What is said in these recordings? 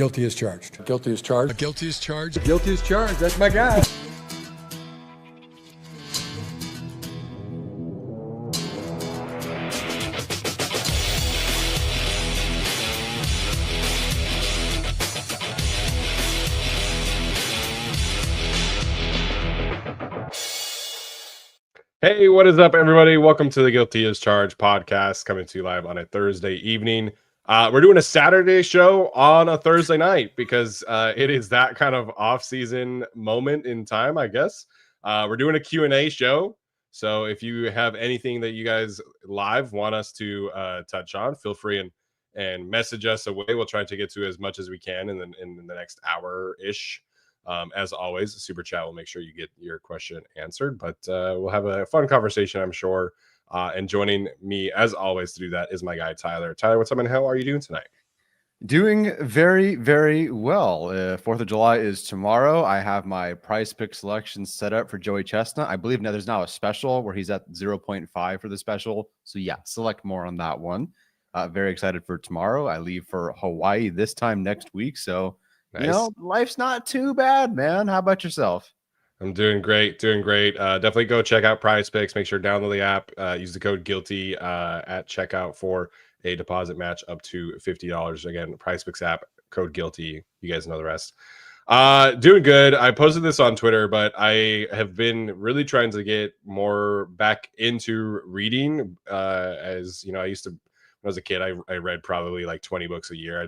Guilty as charged. Guilty as charged. Guilty as charged. Guilty as charged. That's my guy. Hey, what is up, everybody? Welcome to the Guilty as Charged podcast, coming to you live on a Thursday evening. We're doing a Saturday show on a Thursday night because it is that kind of off-season moment in time, I guess. We're doing a Q&A show, so if you have anything that you guys live want us to touch on, feel free and message us away. We'll try to get to as much as we can in the next hour-ish. As always, Super Chat will make sure you get your question answered, but we'll have a fun conversation, I'm sure. And joining me, as always, to do that is my guy, Tyler. Tyler, what's up, and how are you doing tonight? Doing very, very well. 4th of July is tomorrow. I have my Prize Pick selection set up for Joey Chestnut. I believe now there's now a special where he's at 0.5 for the special. So yeah, select more on that one. Very excited for tomorrow. I leave for Hawaii this time next week. So nice. You know, life's not too bad, man. How about yourself? I'm doing great, definitely go check out Prize Picks. Make sure to download the app, use the code GUILTY at checkout for a deposit match up to $50. Again, Prize Picks app, code GUILTY. You guys know the rest. Doing good. I posted this on Twitter, but I have been really trying to get more back into reading. As you know, I used to, when I was a kid, I read probably like 20 books a year.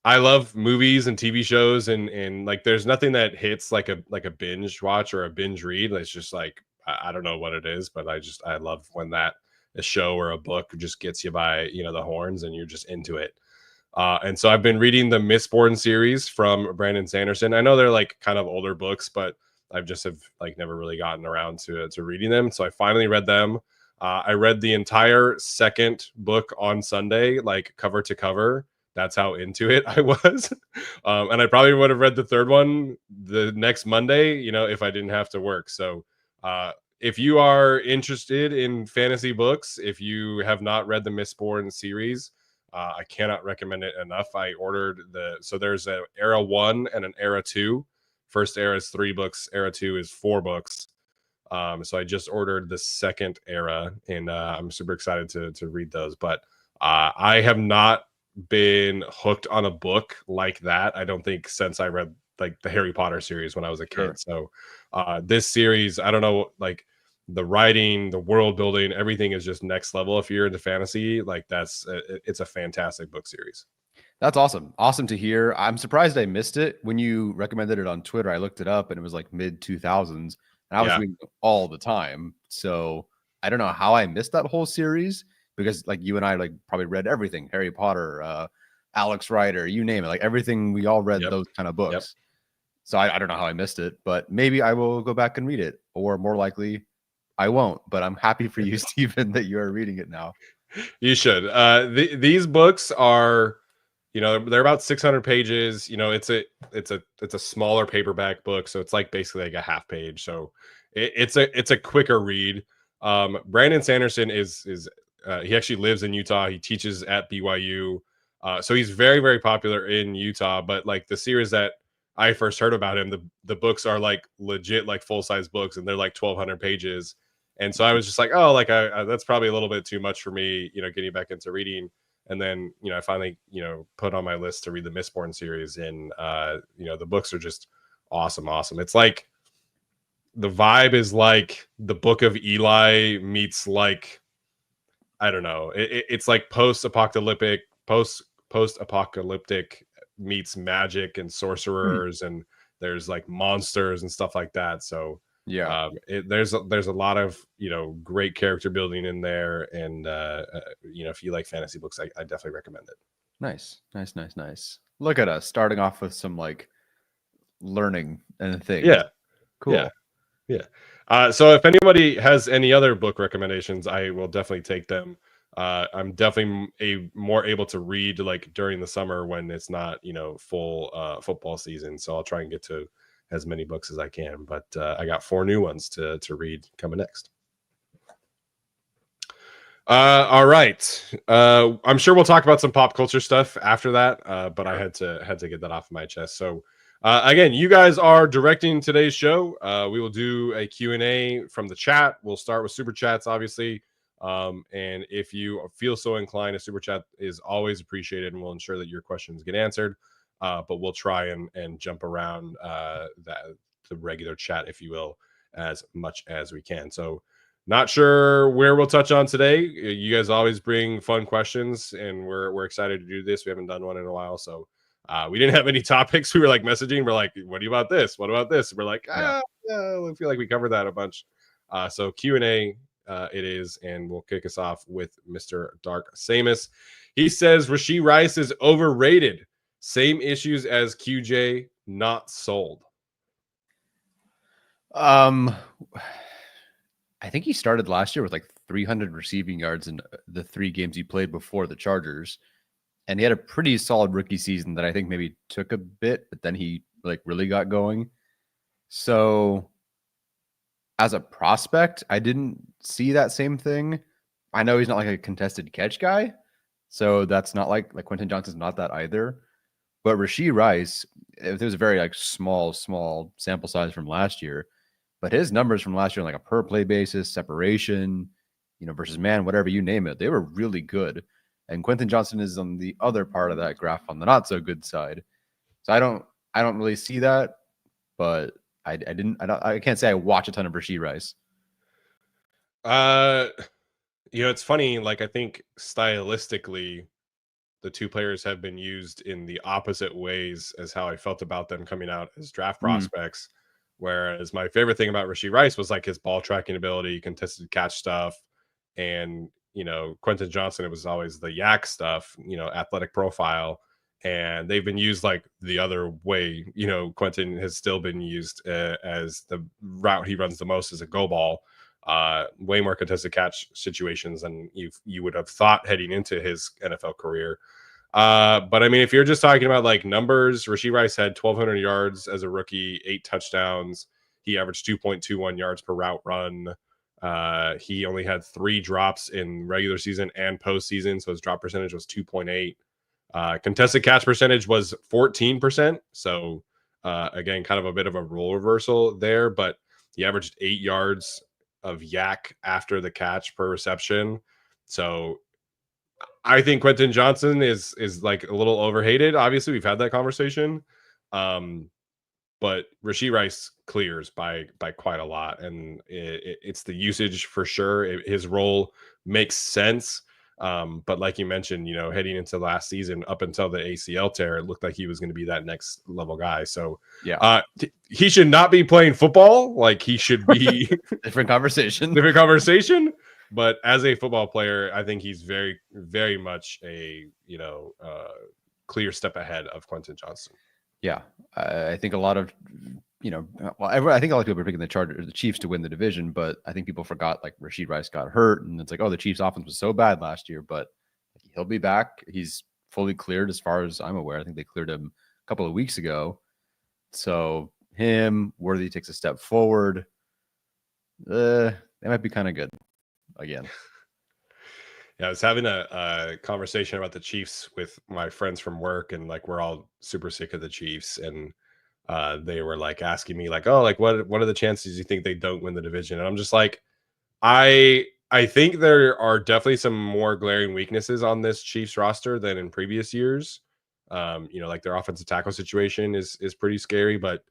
I love movies and TV shows, and like there's nothing that hits like a binge watch or a binge read. It's just like I don't know what it is, but I love when a show or a book just gets you by the horns and you're just into it. And so I've been reading the Mistborn series from Brandon Sanderson. I know they're like kind of older books, but I've just have like never really gotten around to reading them. So I finally read them. I read the entire second book on Sunday, like cover to cover. That's how into it I was. And I probably would have read the third one the next Monday, if I didn't have to work. So if you are interested in fantasy books, if you have not read the Mistborn series, I cannot recommend it enough. I ordered so there's an Era 1 and an Era 2. First Era is 3 books. Era 2 is 4 books. So I just ordered the second Era, and I'm super excited to read those. But I have not been hooked on a book like that, I don't think, since I read like the Harry Potter series when I was a kid. Sure. So this series, I don't know, like the writing, the world building, everything is just next level. If you're into fantasy, like it's a fantastic book series. That's awesome to hear. I'm surprised I missed it when you recommended it on Twitter. I looked it up and it was like mid 2000s, and I was reading all the time, so I don't know how I missed that whole series. Because like you and I like probably read everything, Harry Potter, Alex Rider, you name it, like everything, we all read those kind of books. Yep. So I don't know how I missed it, but maybe I will go back and read it, or more likely I won't. But I'm happy for you, Stephen, that you are reading it now. You should. These books are, they're about 600 pages. It's a smaller paperback book, so it's like basically like a half page. So it's a quicker read. Brandon Sanderson is he actually lives in Utah. He teaches at BYU. So he's very, very popular in Utah. But like the series that I first heard about him, the books are like legit, like full-size books, and they're like 1,200 pages. And so I was just like, oh, like that's probably a little bit too much for me, getting back into reading. And then, I finally, put on my list to read the Mistborn series. And, the books are just awesome. It's like the vibe is like the Book of Eli meets like, I don't know. It's like post-apocalyptic meets magic and sorcerers, and there's like monsters and stuff like that. So yeah, there's a lot of great character building in there, and if you like fantasy books, I definitely recommend it. Nice. Look at us starting off with some like learning and things. Yeah, cool. Yeah. So if anybody has any other book recommendations, I will definitely take them. I'm definitely more able to read like during the summer when it's not, full football season. So I'll try and get to as many books as I can. But I got 4 new ones to read coming next. All right. I'm sure we'll talk about some pop culture stuff after that. But I had to get that off my chest. So again, you guys are directing today's show. We will do a Q&A from the chat. We'll start with super chats, obviously. And if you feel so inclined, a super chat is always appreciated, and we'll ensure that your questions get answered. But we'll try and jump around the regular chat, if you will, as much as we can. So not sure where we'll touch on today. You guys always bring fun questions, and we're excited to do this. We haven't done one in a while, so we didn't have any topics. We were like messaging. We're like, "What do you about this? What about this?" We're like, yeah, I feel like we covered that a bunch. So Q&A it is, and we'll kick us off with Mr. Dark Samus. He says Rashee Rice is overrated. Same issues as QJ, not sold. I think he started last year with like 300 receiving yards in the 3 games he played before the Chargers. And he had a pretty solid rookie season that I think maybe took a bit, but then he like really got going. So as a prospect, I didn't see that same thing. I know he's not like a contested catch guy. So that's not like Quentin Johnston's not that either. But Rashee Rice, if there's a very like small sample size from last year, but his numbers from last year on like a per play basis, separation, versus man, whatever you name it, they were really good. And Quentin Johnston is on the other part of that graph on the not so good side. So I don't really see that, but I can't say I watch a ton of Rashee Rice. It's funny. Like, I think stylistically, the two players have been used in the opposite ways as how I felt about them coming out as draft prospects. Whereas my favorite thing about Rashee Rice was like his ball tracking ability, contested catch stuff, and Quentin Johnston, it was always the yak stuff, athletic profile. And they've been used like the other way. Quentin has still been used as the route he runs the most as a go ball. Way more contested catch situations than you would have thought heading into his NFL career. But I mean, if you're just talking about like numbers, Rashee Rice had 1,200 yards as a rookie, 8 touchdowns. He averaged 2.21 yards per route run. He only had 3 drops in regular season and postseason, so his drop percentage was 2.8. Contested catch percentage was 14%. So again, kind of a bit of a role reversal there, but he averaged 8 yards of yak after the catch per reception. So I think Quentin Johnston is like a little overhated. Obviously, we've had that conversation. But Rashee Rice clears by quite a lot, and it's the usage for sure. His role makes sense. But like you mentioned, heading into last season, up until the ACL tear, it looked like he was going to be that next level guy. So yeah, he should not be playing football. Like, he should be different conversation. But as a football player, I think he's very, very much a clear step ahead of Quentin Johnston. Yeah, I think a lot of I think a lot of people are picking the Chiefs to win the division, but I think people forgot like Rashee Rice got hurt, and it's like, oh, the Chiefs' offense was so bad last year, but he'll be back. He's fully cleared as far as I'm aware. I think they cleared him a couple of weeks ago. So him, Worthy takes a step forward. They might be kind of good again. Yeah, I was having a conversation about the Chiefs with my friends from work, and like we're all super sick of the Chiefs, and they were like asking me like, oh, like what are the chances you think they don't win the division? And I'm just like, I think there are definitely some more glaring weaknesses on this Chiefs roster than in previous years. Like their offensive tackle situation is pretty scary, but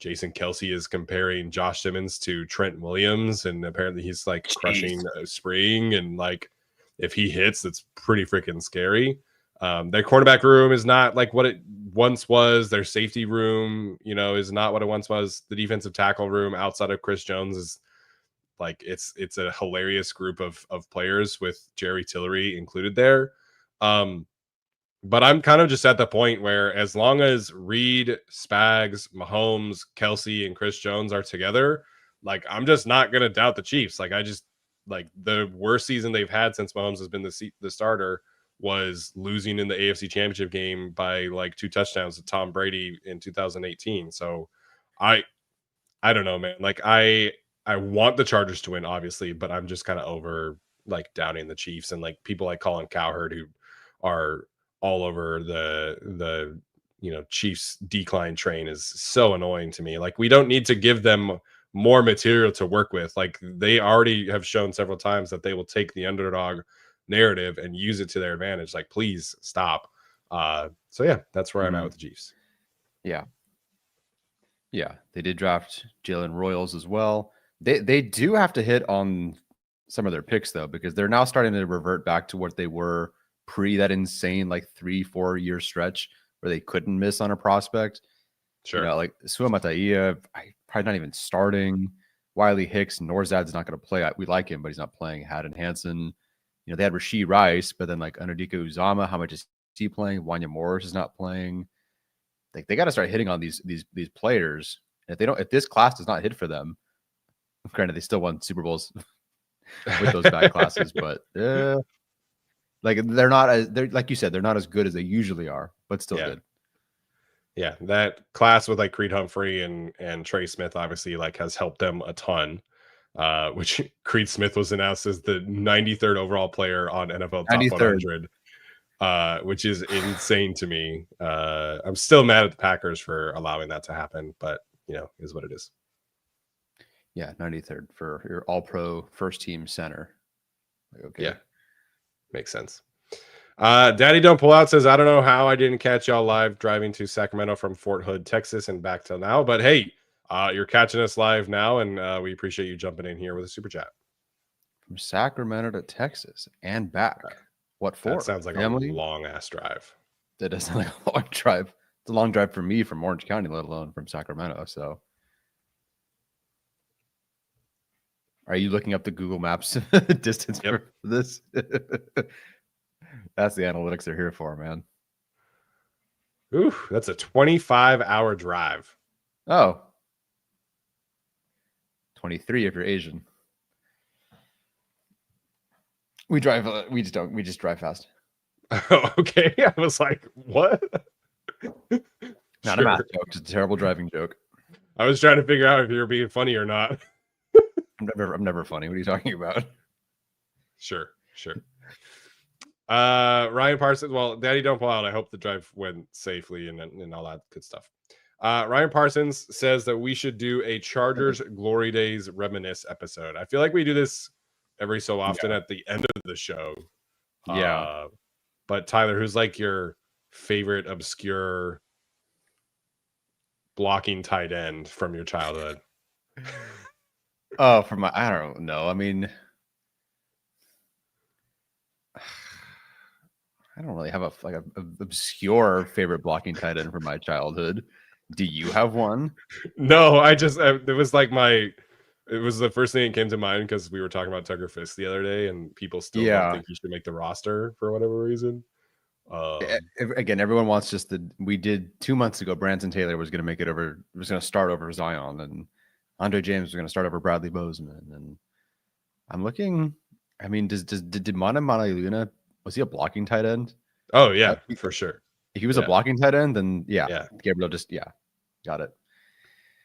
Jason Kelce is comparing Josh Simmons to Trent Williams, and apparently he's like crushing a spring, and like if he hits, that's pretty freaking scary. Their quarterback room is not like what it once was. Their safety room, is not what it once was. The defensive tackle room outside of Chris Jones is like it's a hilarious group of players with Jerry Tillery included there. But I'm kind of just at the point where as long as Reed, Spags, Mahomes, Kelce, and Chris Jones are together, like I'm just not gonna doubt the Chiefs. Like like the worst season they've had since Mahomes has been the starter was losing in the AFC Championship game by like 2 touchdowns to Tom Brady in 2018. So I don't know, man. Like I want the Chargers to win, obviously, but I'm just kind of over like doubting the Chiefs, and like people like Colin Cowherd who are all over the Chiefs decline train is so annoying to me. Like, we don't need to give them more material to work with. Like, they already have shown several times that they will take the underdog narrative and use it to their advantage. Like, please stop. So yeah, that's where I'm at with the Chiefs. Yeah, they did draft Jalen Royals as well. They do have to hit on some of their picks though, because they're now starting to revert back to what they were pre that insane like 3-4 year stretch where they couldn't miss on a prospect. Sure. Like Sua Mata'ia, probably not even starting. Wiley Hicks, Norzad's not going to play. We like him, but he's not playing. Haddon Hansen, they had Rasheed Rice, but then like Anudika Uzama, how much is he playing? Wanya Morris is not playing. Like, they got to start hitting on these players. And if this class does not hit for them, granted they still won Super Bowls with those bad classes, but like they're like you said, they're not as good as they usually are, but still good. Yeah, that class with like Creed Humphrey and Trey Smith obviously like has helped them a ton. Which Creed Smith was announced as the 93rd overall player on NFL Top 100. Which is insane to me. I'm still mad at the Packers for allowing that to happen, but is what it is. Yeah, 93rd for your all-pro first-team center. Okay. Yeah, makes sense. Daddy Don't Pull Out says, I don't know how I didn't catch y'all live driving to Sacramento from Fort Hood, Texas, and back till now. But hey, you're catching us live now, and we appreciate you jumping in here with a super chat. From Sacramento to Texas and back. What for? That sounds like family? A long-ass drive. That does sound like a long drive. It's a long drive for me from Orange County, let alone from Sacramento. So, are you looking up the Google Maps distance for this? That's the analytics they're here for, man. Ooh, that's a 25-hour drive. Oh. 23 if you're Asian. We just drive fast. Okay. I was like, what? Not a math joke, just a terrible driving joke. I was trying to figure out if you were being funny or not. I'm never funny. What are you talking about? Sure. Ryan Parsons. Well, Daddy Don't Pull Out. I hope the drive went safely and all that good stuff. Ryan Parsons says that we should do a Chargers Glory Days reminisce episode. I feel like we do this every so often at the end of the show. Yeah. But Tyler, who's like your favorite obscure blocking tight end from your childhood? Oh, I don't know. I mean, I don't really have a obscure favorite blocking tight end from my childhood. Do you have one? No, I just it was like it was the first thing that came to mind because we were talking about Tucker Fisk the other day, and people still don't think he should make the roster for whatever reason. Again, everyone wants we did 2 months ago. Branson Taylor was going to make it over, was going to start over Zion, and Andre James was going to start over Bradley Bozeman. And I'm looking, I mean, did Mana Luna, was he a blocking tight end? Oh, yeah, for sure. If he was a blocking tight end, then Gabriel got it.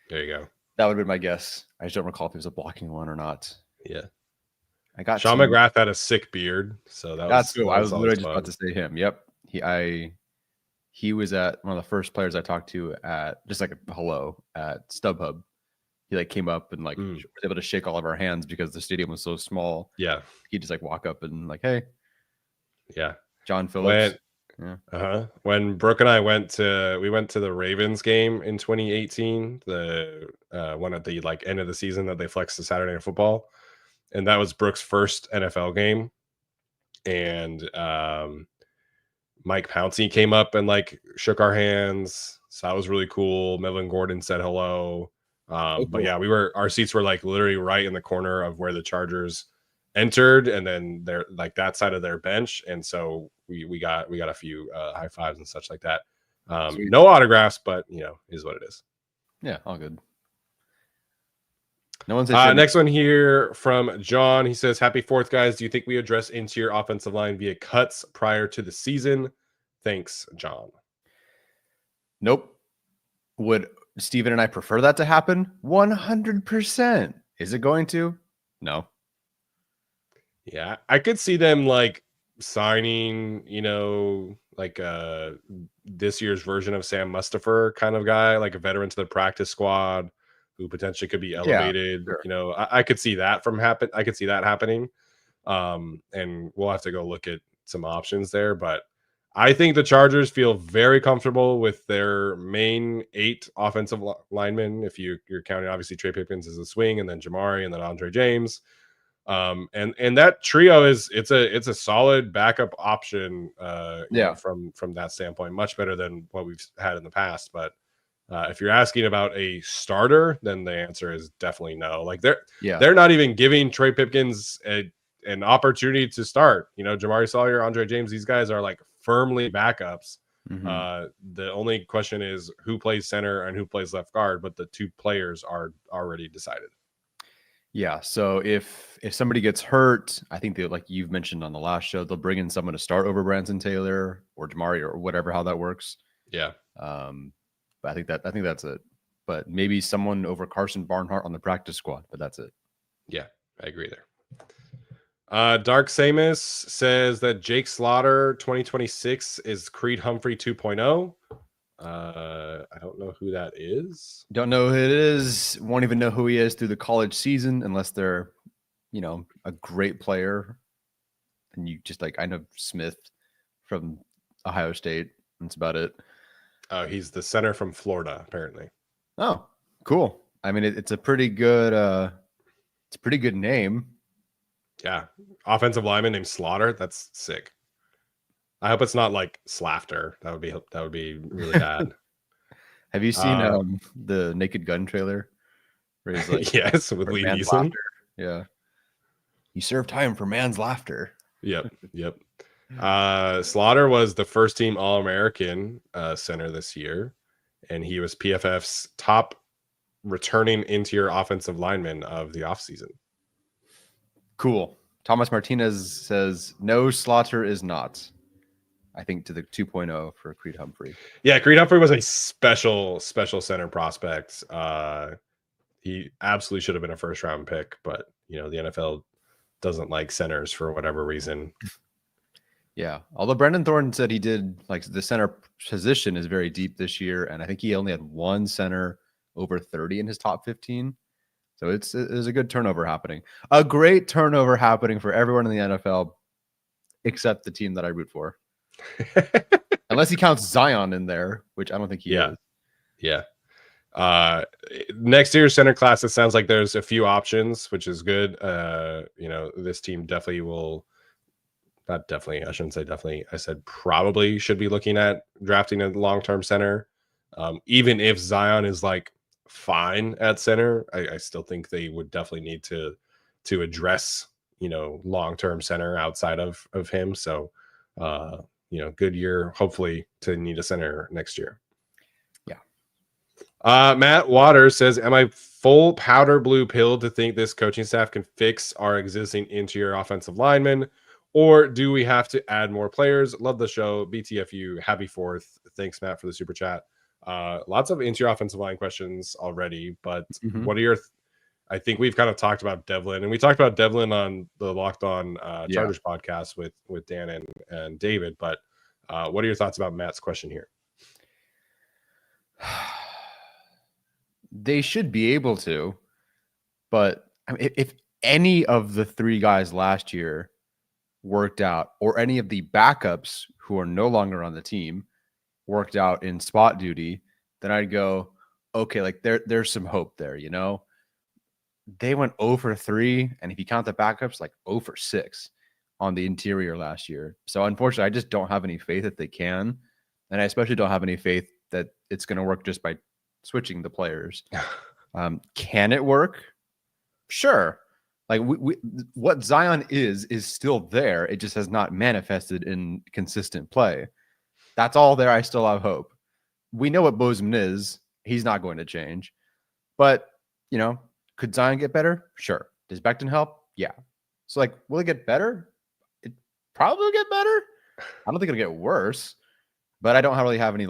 There you go. That would have been my guess. I just don't recall if he was a blocking one or not. Yeah. I got Sean McGrath had a sick beard, so that's cool. I was literally just about to say him. Yep. He was at one of the first players I talked to at just like a hello at StubHub. He like came up and like was able to shake all of our hands because the stadium was so small. Yeah. He'd just like walk up and like, hey. Yeah. John Phillips. When Brooke and I went to the Ravens game in 2018, the one at the like end of the season that they flexed to Saturday Night Football, and that was Brooke's first NFL game, and Mike Pouncey came up and like shook our hands, so that was really cool. Melvin Gordon said hello, but yeah, our seats were like literally right in the corner of where the Chargers entered, and then they're like that side of their bench, and so we got a few high fives and such like that. No autographs, but is what it is. Yeah, all good. No one's next one here from John. He says, "Happy 4th, guys. Do you think we address interior offensive line via cuts prior to the season? Thanks, John." Nope. Would Steven and I prefer that to happen? 100%. Is it going to? No. Yeah, I could see them like signing, like this year's version of Sam Mustafa kind of guy, like a veteran to the practice squad who potentially could be Yeah, elevated. sure. I could see that I could see that happening. And we'll have to go look at some options there, but I think the Chargers feel very comfortable with their main 8 offensive linemen. If you're counting obviously Trey Pipkins as a swing, and then Jamari, and then Andre James. And that trio it's a solid backup option, Yeah. from that standpoint, much better than what we've had in the past. But if you're asking about a starter, then the answer is definitely no. Like Yeah. they're not even giving Trey Pipkins an opportunity to start. Jamari Sawyer, Andre James, these guys are like firmly backups. Mhm. The only question is who plays center and who plays left guard, but the 2 players are already decided. Yeah. So if somebody gets hurt, I think that, like you've mentioned on the last show, they'll bring in someone to start over Branson Taylor or Jamari or whatever, how that works. Yeah. But I think that's it. But maybe someone over Carson Barnhart on the practice squad, but that's it. Yeah, I agree there. Dark Samus says that Jake Slaughter 2026 is Creed Humphrey 2.0. I don't know who that is. Don't know who it is. Won't even know who he is through the college season unless they're, a great player. And you just I know Smith from Ohio State. That's about it. Oh, he's the center from Florida, apparently. Oh, cool. I mean, it's a pretty good name. Yeah. Offensive lineman named Slaughter. That's sick. I hope it's not like Slafter. That would be really bad. Have you seen the Naked Gun trailer? Where he's like, yes, with Lee Neeson. Laughter. Yeah. You serve time for man's laughter. Yep. Slaughter was the first team All-American center this year, and he was PFF's top returning interior offensive lineman of the offseason. Cool. Thomas Martinez says, no, Slaughter is not. I think to the 2.0 for Creed Humphrey. Yeah, Creed Humphrey was a special center prospect. He absolutely should have been a first-round pick, but, the NFL doesn't like centers for whatever reason. Yeah. Although Brendan Thornton said he did, the center position is very deep this year, and I think he only had one center over 30 in his top 15. So there's a good turnover happening. A great turnover happening for everyone in the NFL, except the team that I root for. Unless he counts Zion in there, which I don't think he is. Yeah. Next year's center class, it sounds like there's a few options, which is good. This team definitely will. Not definitely. I shouldn't say definitely. I said probably should be looking at drafting a long-term center. Even if Zion is fine at center, I still think they would definitely need to address long-term center outside of him. So good year hopefully to need a center next year. Matt Waters says, am I full powder blue pill to think this coaching staff can fix our existing interior offensive linemen, or do we have to add more players? Love the show. BTFU, happy 4th. Thanks, Matt, for the super chat. Lots of interior offensive line questions already, but what are your I think we've kind of talked about Devlin, and we talked about Devlin on the Locked On Chargers podcast with Dan and David, but what are your thoughts about Matt's question here? They should be able to, but I mean, if any of the 3 guys last year worked out, or any of the backups who are no longer on the team worked out in spot duty, then I'd go, okay, there's some hope there, They went 0 for 3, and if you count the backups, 0 for 6 on the interior last year. So unfortunately, I just don't have any faith that they can, and I especially don't have any faith that it's going to work just by switching the players. Can it work? Sure. What Zion is still there. It just has not manifested in consistent play. That's all there. I still have hope. We know what Bozeman is. He's not going to change. But, could Zion get better? Sure. Does Becton help? Yeah. So, will it get better? It probably will get better. I don't think it'll get worse. But I don't really have any,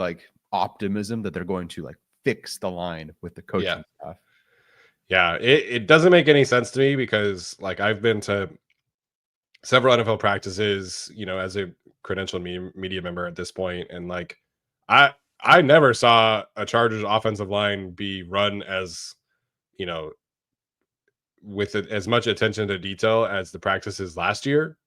optimism that they're going to, fix the line with the coaching staff. Yeah, it doesn't make any sense to me because I've been to several NFL practices, as a credentialed media member at this point, and like I I never saw a Chargers offensive line be run as you know with as much attention to detail as the practices last year.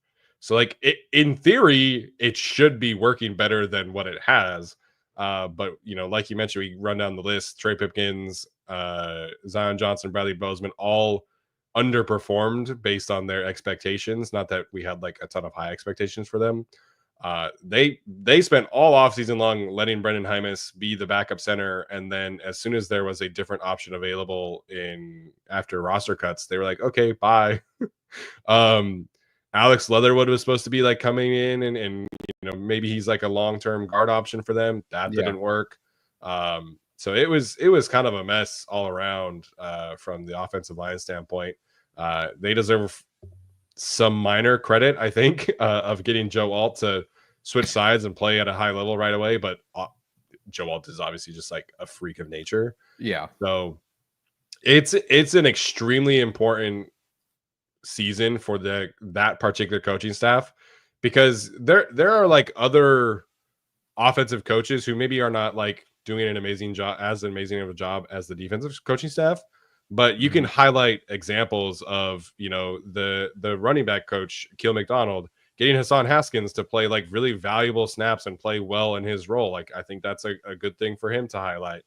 So like in theory, it should be working better than what it has. But like you mentioned, we run down the list: Trey Pipkins, Zion Johnson, Bradley Bozeman, all underperformed based on their expectations. Not that we had like a ton of high expectations for them. They spent all offseason long letting Brendan Hymus be the backup center, and then as soon as there was a different option available in after roster cuts, they were like, okay, bye. Alex Leatherwood was supposed to be like coming in and maybe he's like a long-term guard option for them. That didn't work. So it was kind of a mess all around from the offensive line standpoint. They deserve some minor credit, I think, of getting Joe Alt to switch sides and play at a high level right away. But Joe Alt is obviously just like a freak of nature. Yeah. So it's an extremely important season for that particular coaching staff, because there are like other offensive coaches who maybe are not like doing an amazing job as the defensive coaching staff, but you can highlight examples of the running back coach Keel McDonald getting Hassan Haskins to play like really valuable snaps and play well in his role. Like I think that's a good thing for him to highlight.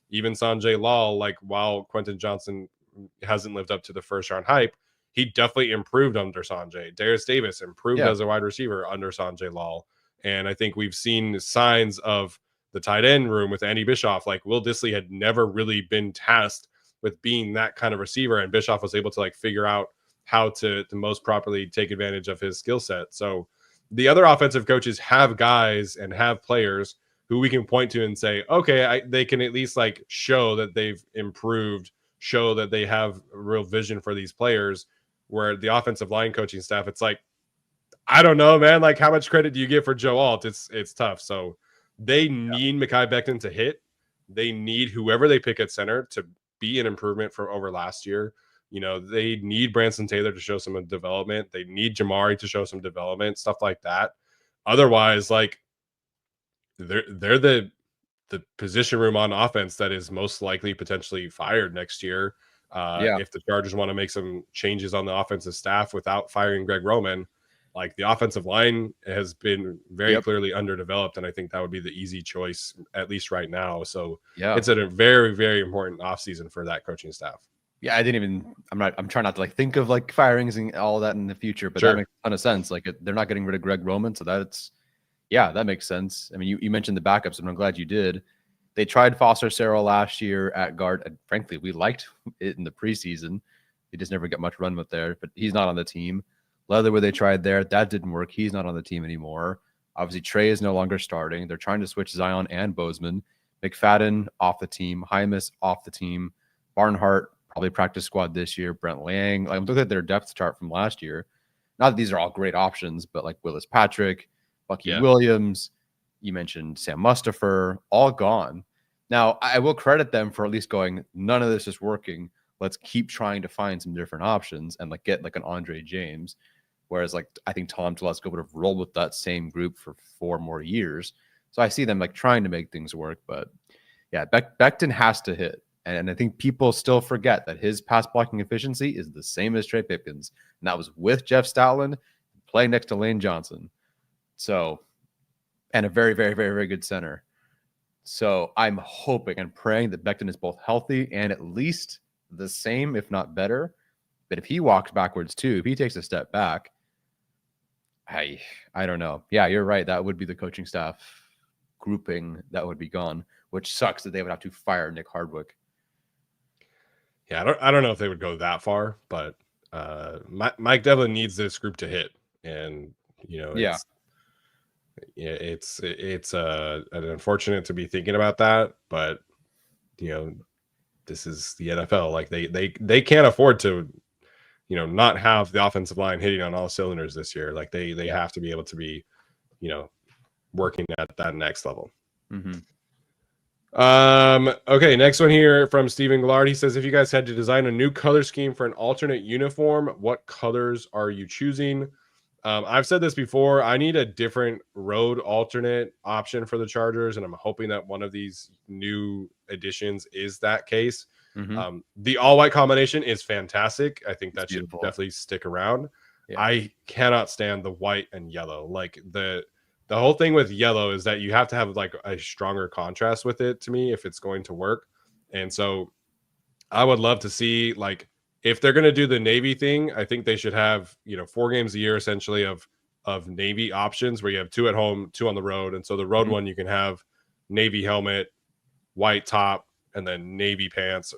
Even Sanjay Lal, like while Quentin Johnson hasn't lived up to the first round hype, he definitely improved under Sanjay. Darius Davis improved as a wide receiver under Sanjay Lal. And I think we've seen signs of the tight end room with Andy Bischoff. Like Will Dissly had never really been tasked with being that kind of receiver, and Bischoff was able to like figure out how to most properly take advantage of his skill set. So the other offensive coaches have guys and have players who we can point to and say, okay, they can at least like show that they've improved, show that they have a real vision for these players. Where the offensive line coaching staff, it's like, I don't know, man. Like, how much credit do you get for Joe Alt? It's tough. So they need Mekhi Becton to hit. They need whoever they pick at center to be an improvement from over last year. They need Branson Taylor to show some development. They need Jamari to show some development, stuff like that. Otherwise, like they're the position room on offense that is most likely potentially fired next year. If the Chargers want to make some changes on the offensive staff without firing Greg Roman, like the offensive line has been very clearly underdeveloped, and I think that would be the easy choice, at least right now. So it's a very, very important offseason for that coaching staff. Yeah, I'm trying not to like think of like firings and all that in the future, but that makes a ton of sense. Like they're not getting rid of Greg Roman, so that makes sense. I mean, you mentioned the backups, and I'm glad you did. They tried Foster Sarell last year at guard, and frankly, we liked it in the preseason. He just never got much run with there, but he's not on the team. Leatherwood, they tried there. That didn't work. He's not on the team anymore. Obviously, Trey is no longer starting. They're trying to switch Zion and Bozeman. McFadden off the team. Hymus off the team. Barnhart, probably practice squad this year. Brent Lang. Like, I'm looking at their depth chart from last year. Not that these are all great options, but like Willis Patrick, Bucky Williams, you mentioned Sam Mustipher, all gone. Now, I will credit them for at least going, none of this is working. Let's keep trying to find some different options and like get like an Andre James. Whereas like I think Tom Telesco would have rolled with that same group for 4 more years. So I see them like trying to make things work. But yeah, Becton has to hit. And I think people still forget that his pass blocking efficiency is the same as Trey Pipkins. And that was with Jeff Stoutland playing next to Lane Johnson. So, and a very, very, very, very good center. So I'm hoping and praying that Becton is both healthy and at least the same, if not better. But if he walks backwards too, if he takes a step back, I don't know. Yeah, you're right. That would be the coaching staff grouping that would be gone, which sucks that they would have to fire Nick Hardwick. Yeah, I don't know if they would go that far, but Mike Devlin needs this group to hit, and it's unfortunate to be thinking about that, but this is the NFL. Like they can't afford to not have the offensive line hitting on all cylinders this year. Like they have to be able to be working at that next level. Okay, next one here from Stephen Gillard. He says, if you guys had to design a new color scheme for an alternate uniform, what colors are you choosing? I've said this before. I need a different road alternate option for the Chargers, and I'm hoping that one of these new additions is that case. The all white combination is fantastic. I think that should definitely stick around. Yeah. I cannot stand the white and yellow. Like the whole thing with yellow is that you have to have like a stronger contrast with it to me if it's going to work. And so I would love to see, like, if they're going to do the Navy thing, I think they should have, 4 games a year essentially of Navy options where you have 2 at home, 2 on the road. And so the road one, you can have Navy helmet, white top, and then Navy pants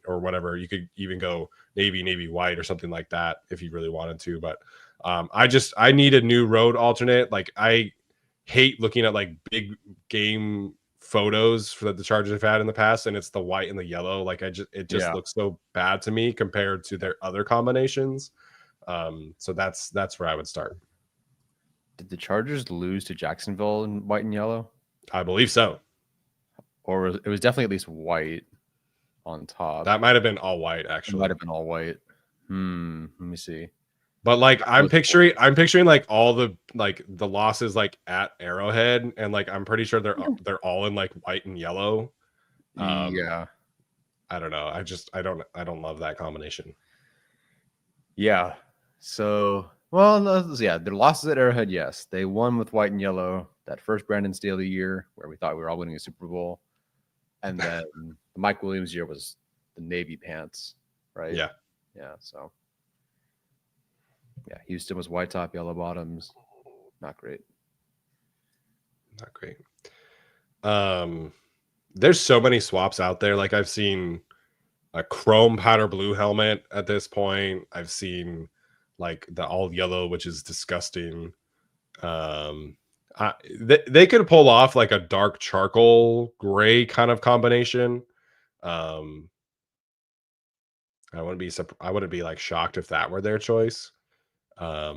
or whatever. You could even go Navy white or something like that if you really wanted to. But I need a new road alternate. Like, I hate looking at like big game photos that the Chargers have had in the past, and it's the white and the yellow. Like, it just looks so bad to me compared to their other combinations. So that's where I would start. Did the Chargers lose to Jacksonville in white and yellow? I believe so. Or it was definitely at least white on top. That might have been all white, actually. It might have been all white. Let me see. But like I'm picturing like all the losses like at Arrowhead, and like I'm pretty sure they're all in like white and yellow. Yeah. I don't know. I don't love that combination. Yeah. So their losses at Arrowhead, yes. They won with white and yellow that first Brandon Staley year where we thought we were all winning a Super Bowl. And then the Mike Williams year was the Navy pants, right? Yeah. Yeah. So yeah, Houston was white top, yellow bottoms. Not great. Not great. There's so many swaps out there. Like, I've seen a chrome powder blue helmet at this point. I've seen like the all yellow, which is disgusting. They could pull off like a dark charcoal gray kind of combination. I wouldn't be like shocked if that were their choice. I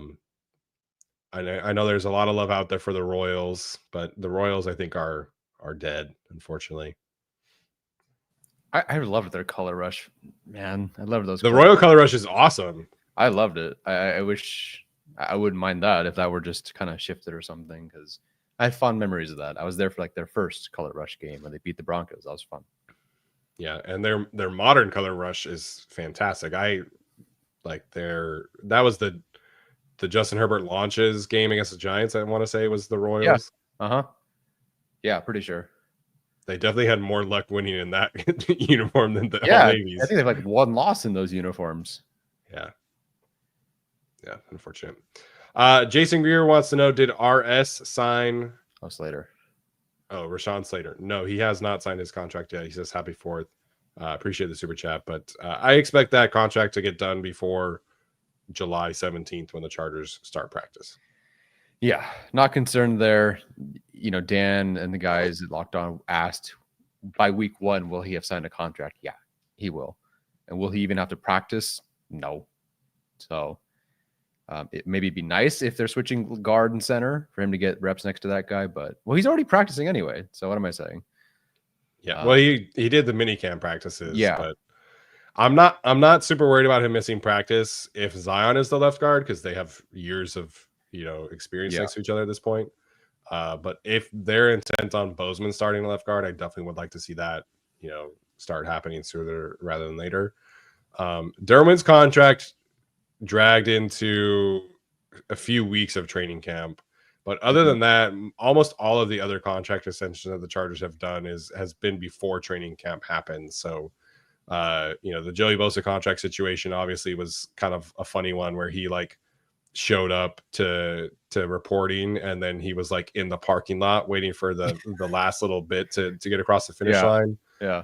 know there's a lot of love out there for the Royals, but the Royals, I think, are dead, unfortunately. I loved their color rush, man. I loved those. The Royal color rush is awesome. I loved it. I wish I wouldn't mind that if that were just kind of shifted or something, because I had fond memories of that. I was there for like their first color rush game when they beat the Broncos. That was fun. Yeah, and their modern color rush is fantastic. That was the Justin Herbert launches game against the Giants. I want to say was the Royals. Yeah. Yeah, pretty sure. They definitely had more luck winning in that uniform than the Navies. I think they have like one loss in those uniforms. Yeah, unfortunate. Jason Greer wants to know, did RS sign? Oh, Slater. Oh, Rashawn Slater. No, he has not signed his contract yet. He says happy 4th. Appreciate the super chat, but I expect that contract to get done before July 17th when the Chargers start practice. Yeah, not concerned there. Dan and the guys at Locked On asked by week 1, will he have signed a contract? Yeah, he will. And will he even have to practice? No. So it maybe be nice if they're switching guard and center for him to get reps next to that guy. But he's already practicing anyway. So what am I saying? Yeah, well, he did the mini camp practices. Yeah, but I'm not super worried about him missing practice if Zion is the left guard, because they have years of experience next to each other at this point. But if they're intent on Bozeman starting left guard, I definitely would like to see that start happening sooner rather than later. Derwin's contract dragged into a few weeks of training camp, but other than that, almost all of the other contract extensions that the Chargers have done has been before training camp happens. So the Joey Bosa contract situation obviously was kind of a funny one where he like showed up to reporting, and then he was like in the parking lot waiting for the last little bit to get across the finish line. Yeah.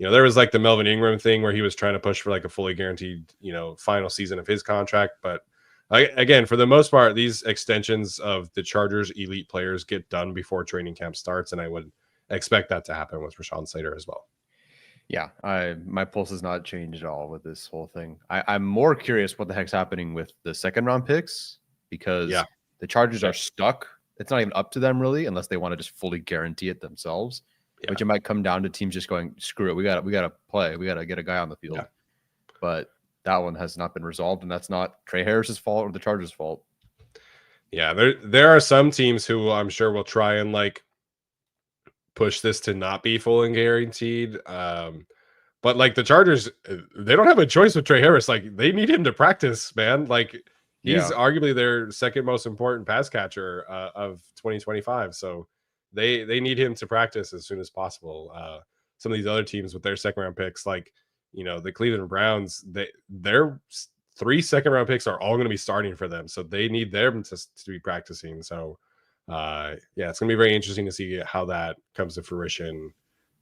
There was like the Melvin Ingram thing where he was trying to push for like a fully guaranteed, final season of his contract. But again, for the most part, these extensions of the Chargers elite players get done before training camp starts, and I would expect that to happen with Rashawn Slater as well. Yeah, my pulse has not changed at all with this whole thing. I'm more curious what the heck's happening with the second round picks, because the Chargers are stuck. It's not even up to them really, unless they want to just fully guarantee it themselves. Which it might come down to teams just going, screw it, we gotta play, we gotta get a guy on the field. But that one has not been resolved, and that's not Trey Harris's fault or the Chargers' fault. Yeah, there are some teams who I'm sure will try and like push this to not be full and guaranteed. But like the Chargers, they don't have a choice with Trey Harris. Like they need him to practice, man. Like he's arguably their second most important pass catcher of 2025. So they need him to practice as soon as possible. Some of these other teams with their second round picks, like the Cleveland Browns, their 3 second round picks are all going to be starting for them. So they need them to be practicing. So yeah, it's going to be very interesting to see how that comes to fruition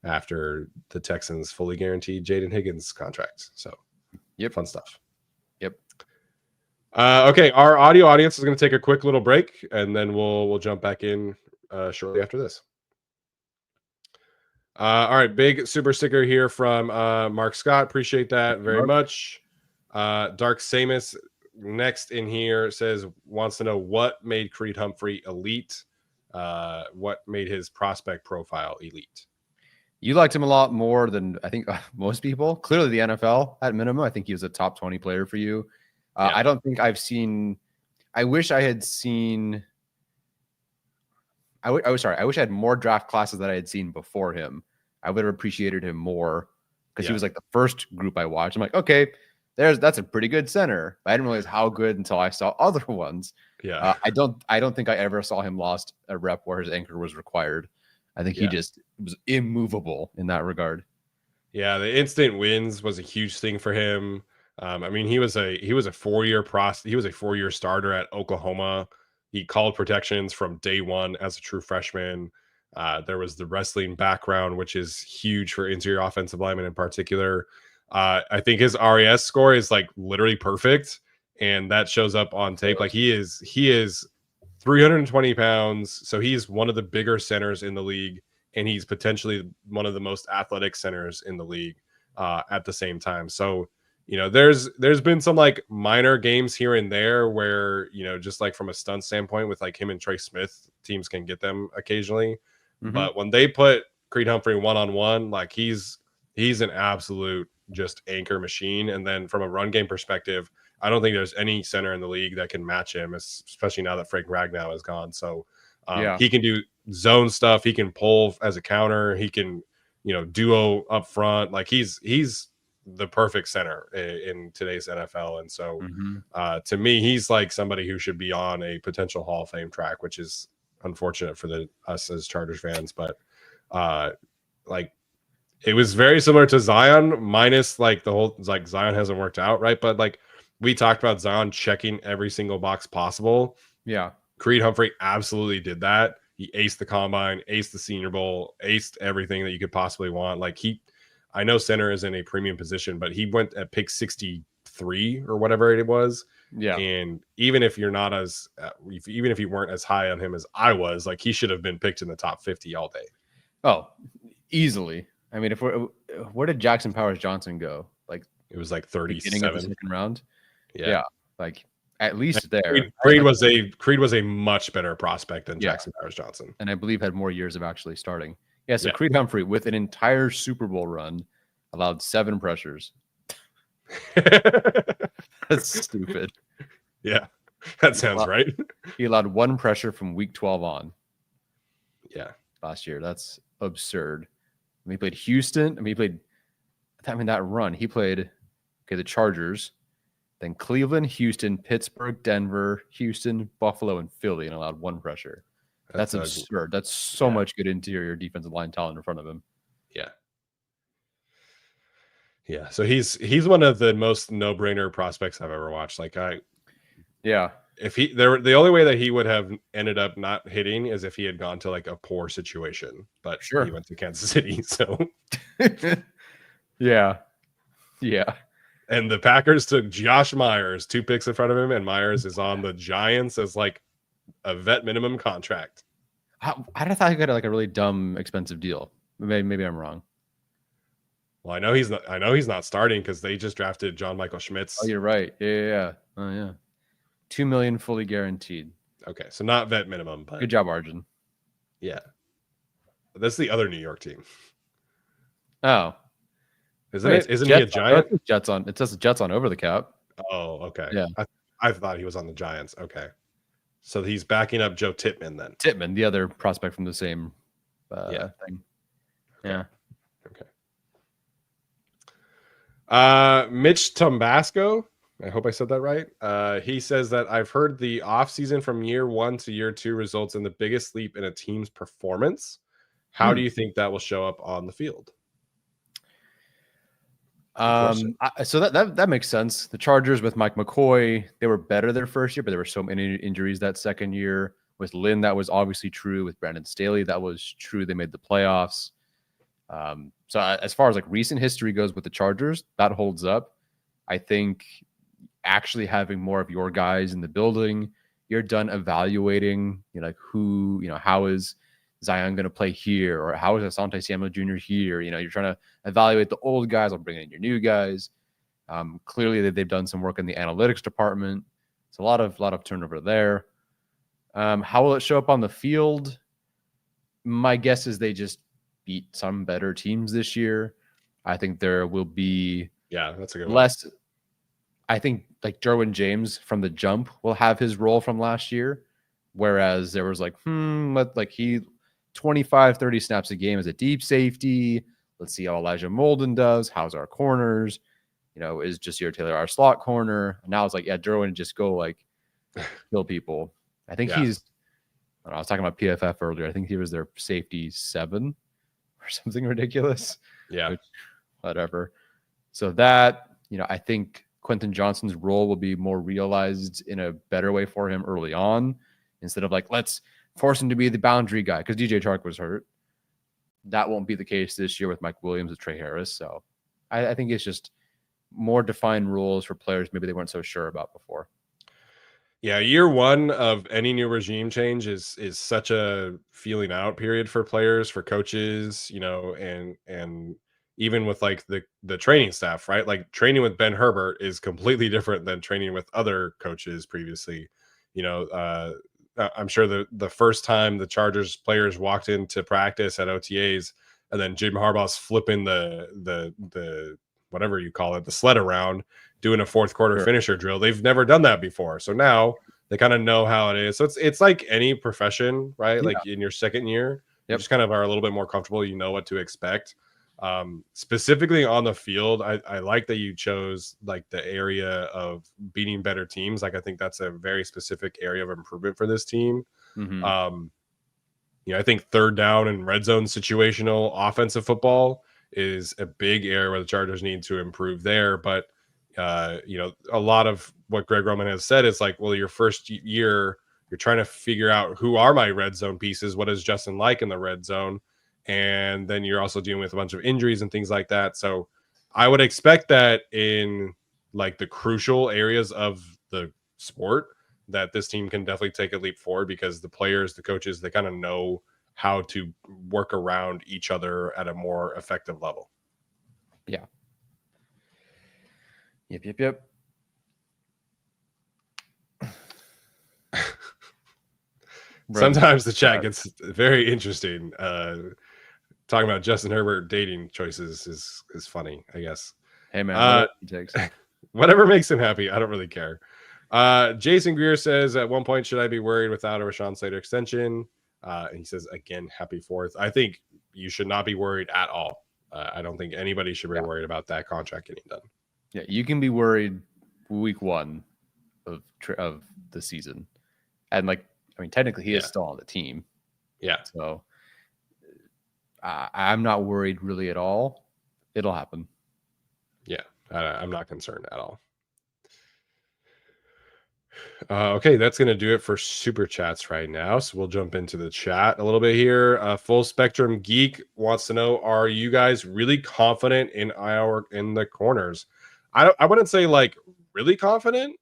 after the Texans fully guaranteed Jaden Higgins contract. So fun stuff. Yep. Okay, our audio audience is going to take a quick little break, and then we'll jump back in shortly after this. All right, big super sticker here from Mark Scott. Appreciate that very much. Dark Samus next in here wants to know what made Creed Humphrey elite. What made his prospect profile elite? You liked him a lot more than I think most people. Clearly, the NFL at minimum. I think he was a top 20 player for you. I don't think I've seen. I wish I had seen. I wish I had more draft classes that I had seen before him. I would have appreciated him more because he was like the first group I watched. I'm like, okay, that's a pretty good center. But I didn't realize how good until I saw other ones. Yeah, I don't think I ever saw him lost a rep where his anchor was required. I think he just was immovable in that regard. Yeah, the instant wins was a huge thing for him. I mean, he was a 4-year he was a 4-year starter at Oklahoma. He called protections from day one as a true freshman. There was the wrestling background, which is huge for interior offensive linemen in particular. I think his RAS score is like literally perfect, and that shows up on tape. Like he is 320 pounds, so he's one of the bigger centers in the league, and he's potentially one of the most athletic centers in the league at the same time. So, there's been some like minor games here and there where, just like from a stunt standpoint with like him and Trey Smith, teams can get them occasionally. Mm-hmm. But when they put Creed Humphrey one-on-one, like he's an absolute just anchor machine. And then from a run game perspective, I don't think there's any center in the league that can match him, especially now that Frank Ragnow is gone. So he can do zone stuff. He can pull as a counter. He can, duo up front. Like he's the perfect center in today's NFL. And so to me, he's like somebody who should be on a potential Hall of Fame track, which is unfortunate for us as Chargers fans. But like it was very similar to Zion, minus like the whole, like Zion hasn't worked out, right? But like we talked about Zion checking every single box possible. Yeah. Creed Humphrey absolutely did that. He aced the combine, aced the Senior Bowl, aced everything that you could possibly want. Like I know center is in a premium position, but he went at pick 63 or whatever it was. Yeah. And even if you're not even if you weren't as high on him as I was, like he should have been picked in the top 50 all day. Oh, easily. I mean, where did Jackson Powers Johnson go? Like it was like 37 beginning of the second round. Yeah. Like at least there. Creed was a much better prospect than Jackson Powers Johnson. And I believe had more years of actually starting. Yeah, so Creed Humphrey with an entire Super Bowl run allowed 7 pressures. That's stupid. Yeah, that sounds right. He allowed 1 pressure from week 12 on. Yeah. Last year. That's absurd. I mean, he played Houston. That run. He played the Chargers, then Cleveland, Houston, Pittsburgh, Denver, Houston, Buffalo, and Philly, and allowed 1 pressure. That's absurd. That's so much good interior defensive line talent in front of him. Yeah. Yeah. So he's one of the most no-brainer prospects I've ever watched. Like if the only way that he would have ended up not hitting is if he had gone to like a poor situation. But he went to Kansas City. So yeah. And the Packers took Josh Myers, 2 picks in front of him, and Myers is on the Giants as like a vet minimum contract. I thought he got like a really dumb, expensive deal. Maybe I'm wrong. Well, I know he's not starting because they just drafted John Michael Schmitz. Oh, you're right. Yeah. Oh, yeah. $2 million fully guaranteed. Okay, so not vet minimum, but good job, Arjun. Yeah, that's the other New York team. Oh, Isn't Wait, it? it's Isn't he a Jets on- Giant? it's Jets on. It says the Jets on over the cap. Oh, okay. Yeah. I thought he was on the Giants. Okay. So he's backing up Joe Tippmann then. Tippmann, the other prospect from the same thing. Yeah. Mitch Tombasco, I hope I said that right. He says that I've heard the offseason from year 1 to year 2 results in the biggest leap in a team's performance. How do you think that will show up on the field? So that makes sense. The Chargers with Mike McCoy, they were better their first year, but there were so many injuries that second year. With Lynn, that was obviously true. With Brandon Staley, that was true. They made the playoffs. So as far as like recent history goes with the Chargers, that holds up. I think actually having more of your guys in the building, you're done evaluating, like how is Zion going to play here, or how is Asante Samuel Jr. here? You're trying to evaluate the old guys while bringing in your new guys. Clearly, they've done some work in the analytics department. It's a lot of turnover there. How will it show up on the field? My guess is they just beat some better teams this year. I think there will be that's a good one. less. I think like Derwin James from the jump will have his role from last year, whereas there was he 25, 30 snaps a game as a deep safety. Let's see how Elijah Molden does. How's our corners? Is Jasir Taylor our slot corner? And now it's like, Derwin, just go kill people. I think I was talking about PFF earlier. I think he was their safety 7 or something ridiculous. Yeah. Whatever. So that, I think Quentin Johnston's role will be more realized in a better way for him early on, instead of let's force him to be the boundary guy because DJ Chark was hurt. That won't be the case this year with Mike Williams and Trey Harris. So I think it's just more defined rules for players maybe they weren't so sure about before. Yeah, year 1 of any new regime change is such a feeling out period for players, for coaches, and even with the training staff, right? Like training with Ben Herbert is completely different than training with other coaches previously. I'm sure the first time the Chargers players walked into practice at OTAs, and then Jim Harbaugh's flipping the whatever you call it, the sled around, doing a fourth quarter finisher drill. They've never done that before. So now they kind of know how it is. So it's like any profession, right? Yeah. Like in your second year, you just kind of are a little bit more comfortable. You know what to expect. Specifically on the field, I like that you chose the area of beating better teams. I think that's a very specific area of improvement for this team. Mm-hmm. I think third down and red zone situational offensive football is a big area where the Chargers need to improve there. But a lot of what Greg Roman has said is your first year, you're trying to figure out who are my red zone pieces. What is Justin like in the red zone? And then you're also dealing with a bunch of injuries and things like that. So I would expect that in the crucial areas of the sport, that this team can definitely take a leap forward, because the players, the coaches, they kind of know how to work around each other at a more effective level. Yeah. Yep. Sometimes the chat gets very interesting. Talking about Justin Herbert dating choices is funny, I guess. Hey man, whatever makes him happy. I don't really care. Jason Greer says, at one point, should I be worried without a Rashawn Slater extension? And he says, again, happy 4th. I think you should not be worried at all. I don't think anybody should be worried about that contract getting done. Yeah, you can be worried week 1 of the season. And technically he is still on the team. Yeah. So I'm not worried really at all. It'll happen. Yeah, I'm not concerned at all. Okay, that's going to do it for super chats right now. So we'll jump into the chat a little bit here. Full Spectrum Geek wants to know, are you guys really confident in the corners? I wouldn't say really confident.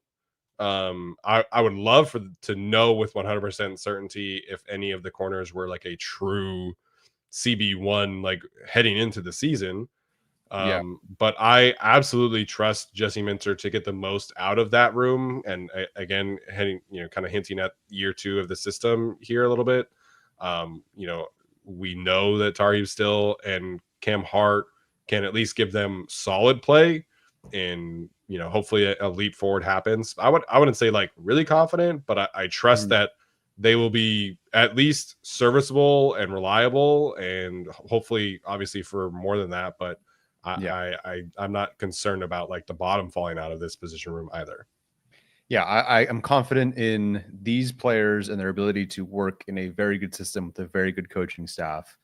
I would love to know with 100% certainty if any of the corners were a true CB1 heading into the season. But I absolutely trust Jesse Minter to get the most out of that room. And again, kind of hinting at year 2 of the system here a little bit. We know that Tarheeb Still and Cam Hart can at least give them solid play, and hopefully a leap forward happens. I wouldn't say like really confident, but I trust that they will be at least serviceable and reliable, and hopefully obviously for more than that. But I'm not concerned about like the bottom falling out of this position room either. Yeah, I am confident in these players and their ability to work in a very good system with a very good coaching staff.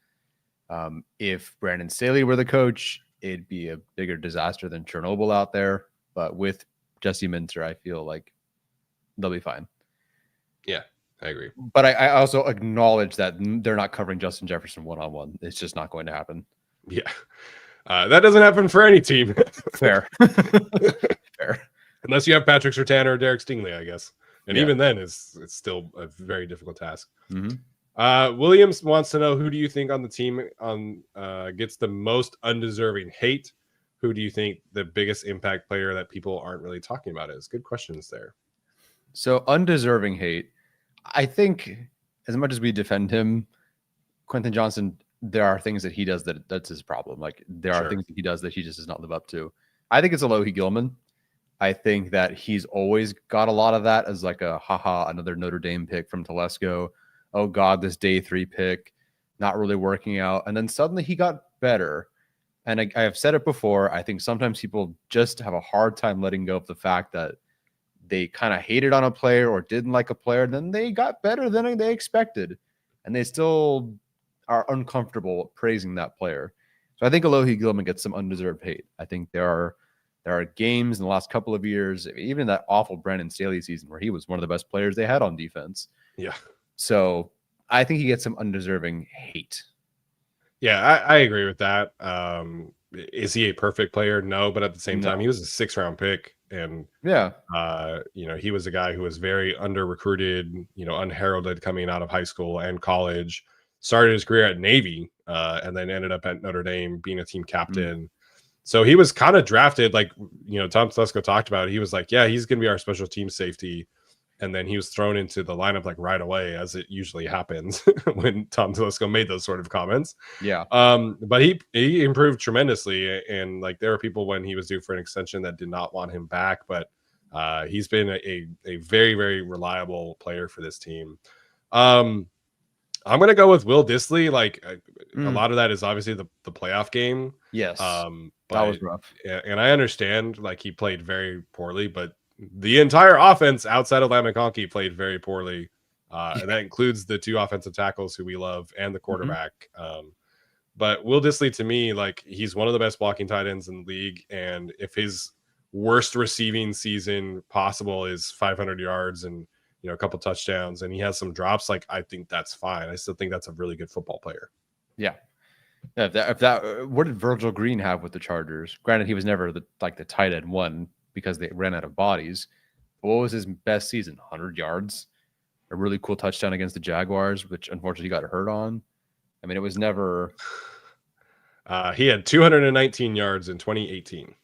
If Brandon Staley were the coach, it'd be a bigger disaster than Chernobyl out there. But with Jesse Minter, I feel like they'll be fine. Yeah, I agree. But I also acknowledge that they're not covering Justin Jefferson one-on-one. It's just not going to happen. Yeah. That doesn't happen for any team. Fair. Fair. Unless you have Patrick Surtain or Derek Stingley, I guess. And even then, it's still a very difficult task. Williams wants to know, who do you think on the team gets the most undeserving hate? Who do you think the biggest impact player that people aren't really talking about is? Good questions there. So undeserving hate. I think as much as we defend him, Quentin Johnson, there are things that he does that's his problem. Like there are things that he does that he just does not live up to. I think it's Alohi Gilman. I think that he's always got a lot of that as like a another Notre Dame pick from Telesco. Oh God, this day 3 pick, not really working out. And then suddenly he got better. And I have said it before. I think sometimes people just have a hard time letting go of the fact that they kind of hated on a player or didn't like a player. Then they got better than they expected. And they still are uncomfortable praising that player. So I think Alohi Gilman gets some undeserved hate. I think there are games in the last couple of years, even that awful Brandon Staley season where he was one of the best players they had on defense. Yeah. So I think he gets some undeserving hate. Yeah, I agree with that. Is he a perfect player? No, but at the same time, he was a 6th-round pick. And he was a guy who was very under-recruited, unheralded coming out of high school and college. Started his career at Navy, and then ended up at Notre Dame being a team captain. So he was kind of drafted, like, Tom Telesco talked about it. He was like, yeah, he's going to be our special team safety. And then he was thrown into the lineup like right away, as it usually happens when Tom Telesco made those sort of comments. Yeah. But he improved tremendously. And like there were people when he was due for an extension that did not want him back. But he's been a very, very reliable player for this team. I'm going to go with Will Dissly. Like a lot of that is obviously the playoff game. Yes. But, that was rough. And I understand like he played very poorly, but the entire offense outside of Lamikonkey played very poorly. And that includes the 2 offensive tackles who we love and the quarterback. But Will Dissly, to me, like he's one of the best blocking tight ends in the league. And if his worst receiving season possible is 500 yards and a couple touchdowns and he has some drops, like I think that's fine. I still think that's a really good football player. Yeah. If that what did Virgil Green have with the Chargers? Granted, he was never the tight end one because they ran out of bodies. But what was his best season? 100 yards, a really cool touchdown against the Jaguars, which unfortunately he got hurt on. I mean, it was never. He had 219 yards in 2018,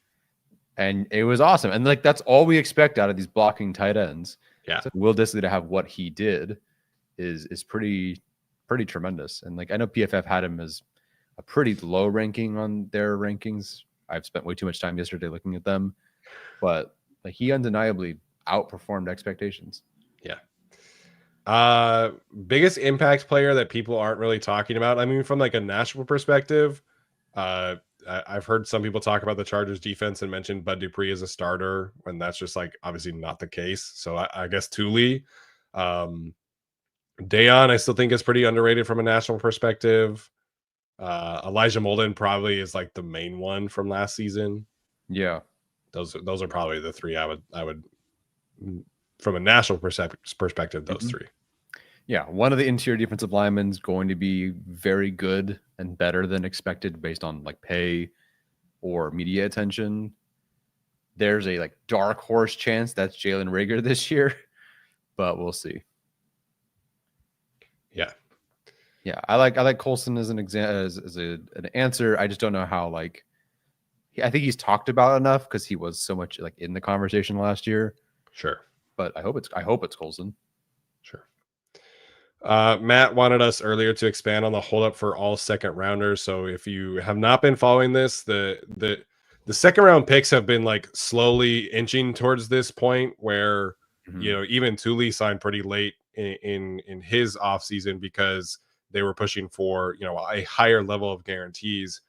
and it was awesome. And like that's all we expect out of these blocking tight ends. Yeah, so Will Dissly to have what he did is pretty tremendous. And like I know PFF had him as a pretty low ranking on their rankings. I've spent way too much time yesterday looking at them, but like he undeniably outperformed expectations. Yeah. Biggest impact player that people aren't really talking about. I mean, from like a national perspective, I've heard some people talk about the Chargers defense and mention Bud Dupree as a starter when that's just like obviously not the case. So I guess Thule, Dayon, I still think is pretty underrated from a national perspective. Elijah Molden probably is like the main one from last season. Yeah. Those are probably the 3 I would from a national perspective, those 3. Yeah, one of the interior defensive linemen is going to be very good and better than expected based on like pay or media attention. There's a like dark horse chance that's Jalen Reagor this year, but we'll see. Yeah, I like Colson as an an answer. I just don't know how like. I think he's talked about enough because he was so much like in the conversation last year. Sure, but I hope it's Colson. Sure. Matt wanted us earlier to expand on the holdup for all second rounders. So if you have not been following this, the second round picks have been like slowly inching towards this point where even Thule signed pretty late in his offseason because they were pushing for a higher level of guarantees.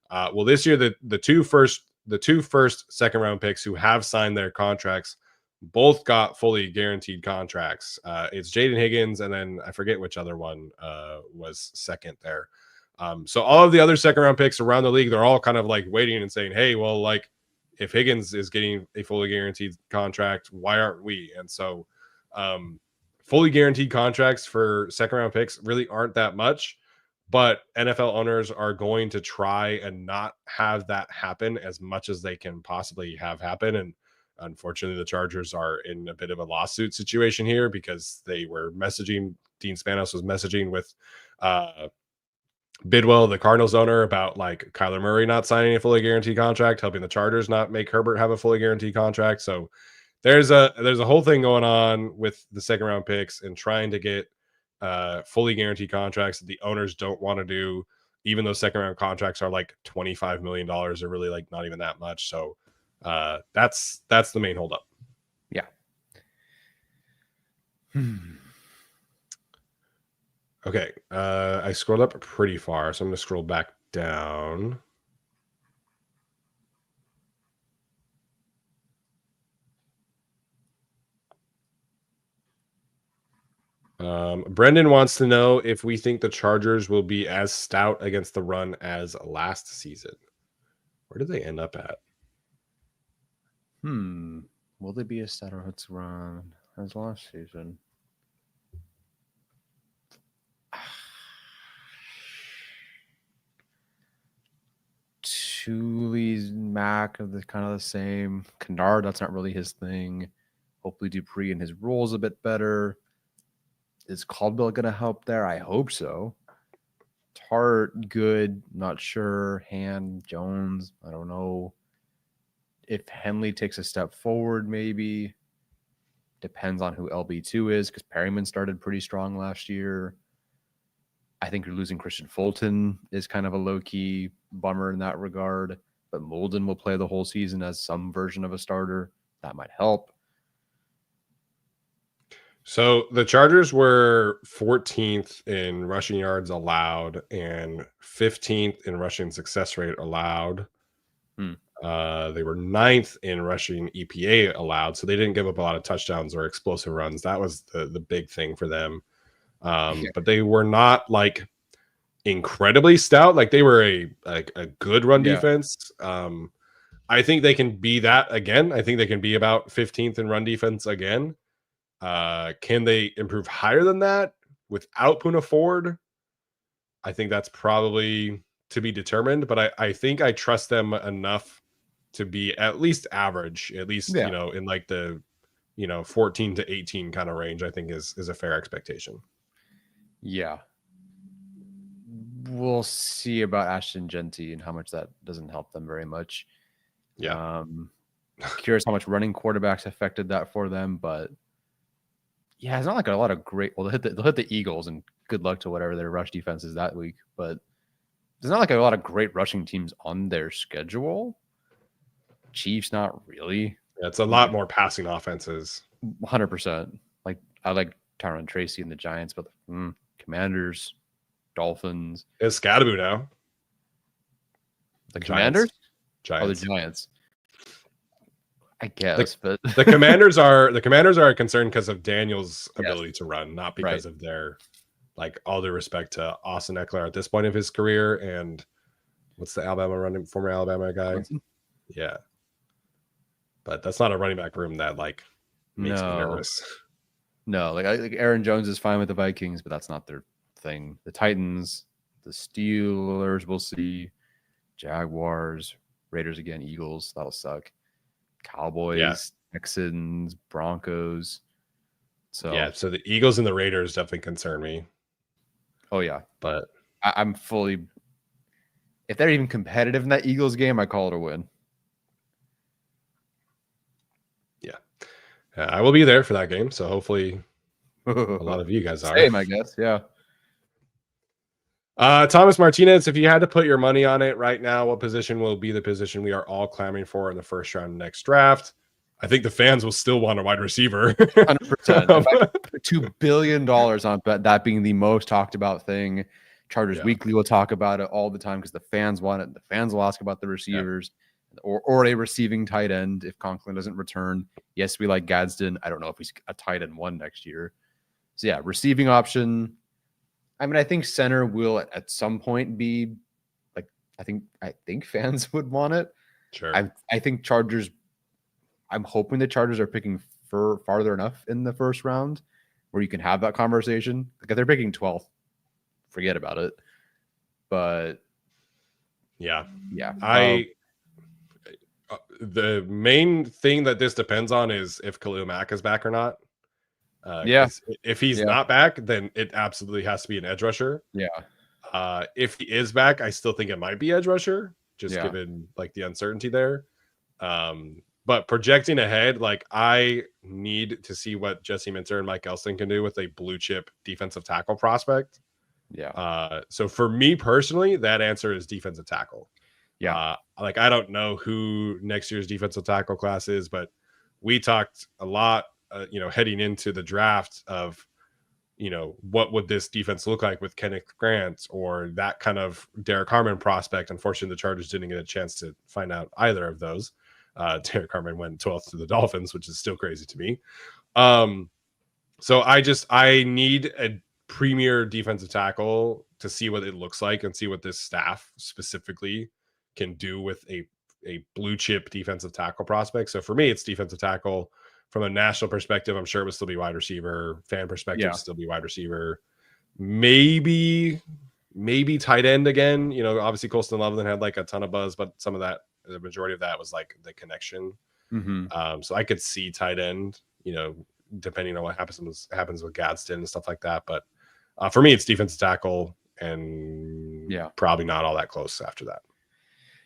Well, this year the two first second round picks who have signed their contracts both got fully guaranteed contracts. It's Jaden Higgins, and then I forget which other one was second there. So all of the other second round picks around the league, they're all kind of like waiting and saying, hey, well, like if Higgins is getting a fully guaranteed contract, why aren't we? And so fully guaranteed contracts for second round picks really aren't that much, but NFL owners are going to try and not have that happen as much as they can possibly have happen. And unfortunately, the Chargers are in a bit of a lawsuit situation here because they were messaging, Dean Spanos was messaging with Bidwell, the Cardinals owner, about like Kyler Murray not signing a fully guaranteed contract, helping the Chargers not make Herbert have a fully guaranteed contract. So there's a whole thing going on with the second round picks and trying to get fully guaranteed contracts that the owners don't want to do, even though second round contracts are like $25 million. They're really like not even that much. So that's the main holdup. Yeah. Okay. I scrolled up pretty far, so I'm going to scroll back down. Brendan wants to know if we think the Chargers will be as stout against the run as last season. Where did they end up at? Will they be a starter hits run as last season? Thule's Mac of the kind of the same. Kennard, that's not really his thing. Hopefully Dupree and his role's a bit better. Is Caldwell going to help there? I hope so. Tart, good, not sure. Hand, Jones, I don't know. If Henley takes a step forward, maybe. Depends on who LB2 is, because Perryman started pretty strong last year. I think you're losing Christian Fulton is kind of a low-key bummer in that regard. But Molden will play the whole season as some version of a starter. That might help. So the Chargers were 14th in rushing yards allowed and 15th in rushing success rate allowed. They were 9th in rushing EPA allowed, so they didn't give up a lot of touchdowns or explosive runs. That was the big thing for them. But they were not like incredibly stout. Like they were a good run defense. I think they can be that again. I think they can be about 15th in run defense again. Can they improve higher than that without Poona Ford? I think that's probably to be determined, but I think I trust them enough to be at least average, at least, in like the, 14 to 18 kind of range, I think is a fair expectation. Yeah. We'll see about Ashton Genty and how much that doesn't help them very much. Yeah. Curious how much running quarterbacks affected that for them, but yeah, it's not like a lot of great. Well, they'll hit the Eagles, and good luck to whatever their rush defense is that week. But there's not like a lot of great rushing teams on their schedule. Chiefs, not really. Yeah, it's a lot more passing offenses. 100%. Like I like Tyron Tracy and the Giants, but Commanders, Dolphins. It's Scadaboo now. The Commanders? Giants. Oh, the Giants. I guess, but the Commanders are a concern because of Daniel's ability to run, not because of their, like, all due respect to Austin Eckler at this point of his career. And what's the former Alabama guy? Johnson? Yeah, but that's not a running back room that like makes me nervous. No, like Aaron Jones is fine with the Vikings, but that's not their thing. The Titans, the Steelers, we'll see. Jaguars, Raiders again, Eagles, that'll suck. Cowboys, Texans, Broncos. So the Eagles and the Raiders definitely concern me. Oh yeah, but I'm fully. If they're even competitive in that Eagles game, I call it a win. Yeah, I will be there for that game, so hopefully A lot of you guys are. Same, I guess. Yeah. Thomas Martinez, if you had to put your money on it right now, what position will be the position we are all clamoring for in the first round of next draft? I think the fans will still want a wide receiver. 100%. If I put $2 billion on that being the most talked about thing. Chargers Weekly will talk about it all the time because the fans want it. The fans will ask about the receivers or a receiving tight end if Conklin doesn't return. Yes, we like Gadsden. I don't know if he's a tight end 1 next year. So yeah, receiving option. I mean, I think center will at some point be like, I think fans would want it. Sure. I think Chargers. I'm hoping the Chargers are picking farther enough in the first round where you can have that conversation. Like if they're picking 12th, forget about it. But yeah. The main thing that this depends on is if Khalil Mack is back or not. If he's not back, then it absolutely has to be an edge rusher. If he is back, I still think it might be edge rusher, just given like the uncertainty there. But projecting ahead, like I need to see what Jesse Minter and Mike Elston can do with a blue chip defensive tackle prospect. So for me personally, that answer is defensive tackle. Like I don't know who next year's defensive tackle class is, but we talked a lot, heading into the draft of, what would this defense look like with Kenneth Grant or that kind of Derek Harmon prospect. Unfortunately, the Chargers didn't get a chance to find out either of those. Derek Harmon went 12th to the Dolphins, which is still crazy to me. So I need a premier defensive tackle to see what it looks like and see what this staff specifically can do with a blue chip defensive tackle prospect. So for me, it's defensive tackle. From a national perspective, I'm sure it would still be wide receiver. Fan perspective, still be wide receiver. Maybe tight end again. Obviously Colston Loveland had like a ton of buzz, but the majority of that was like the connection. So I could see tight end, depending on what happens with Gadsden and stuff like that. But for me, it's defensive tackle, and probably not all that close after that.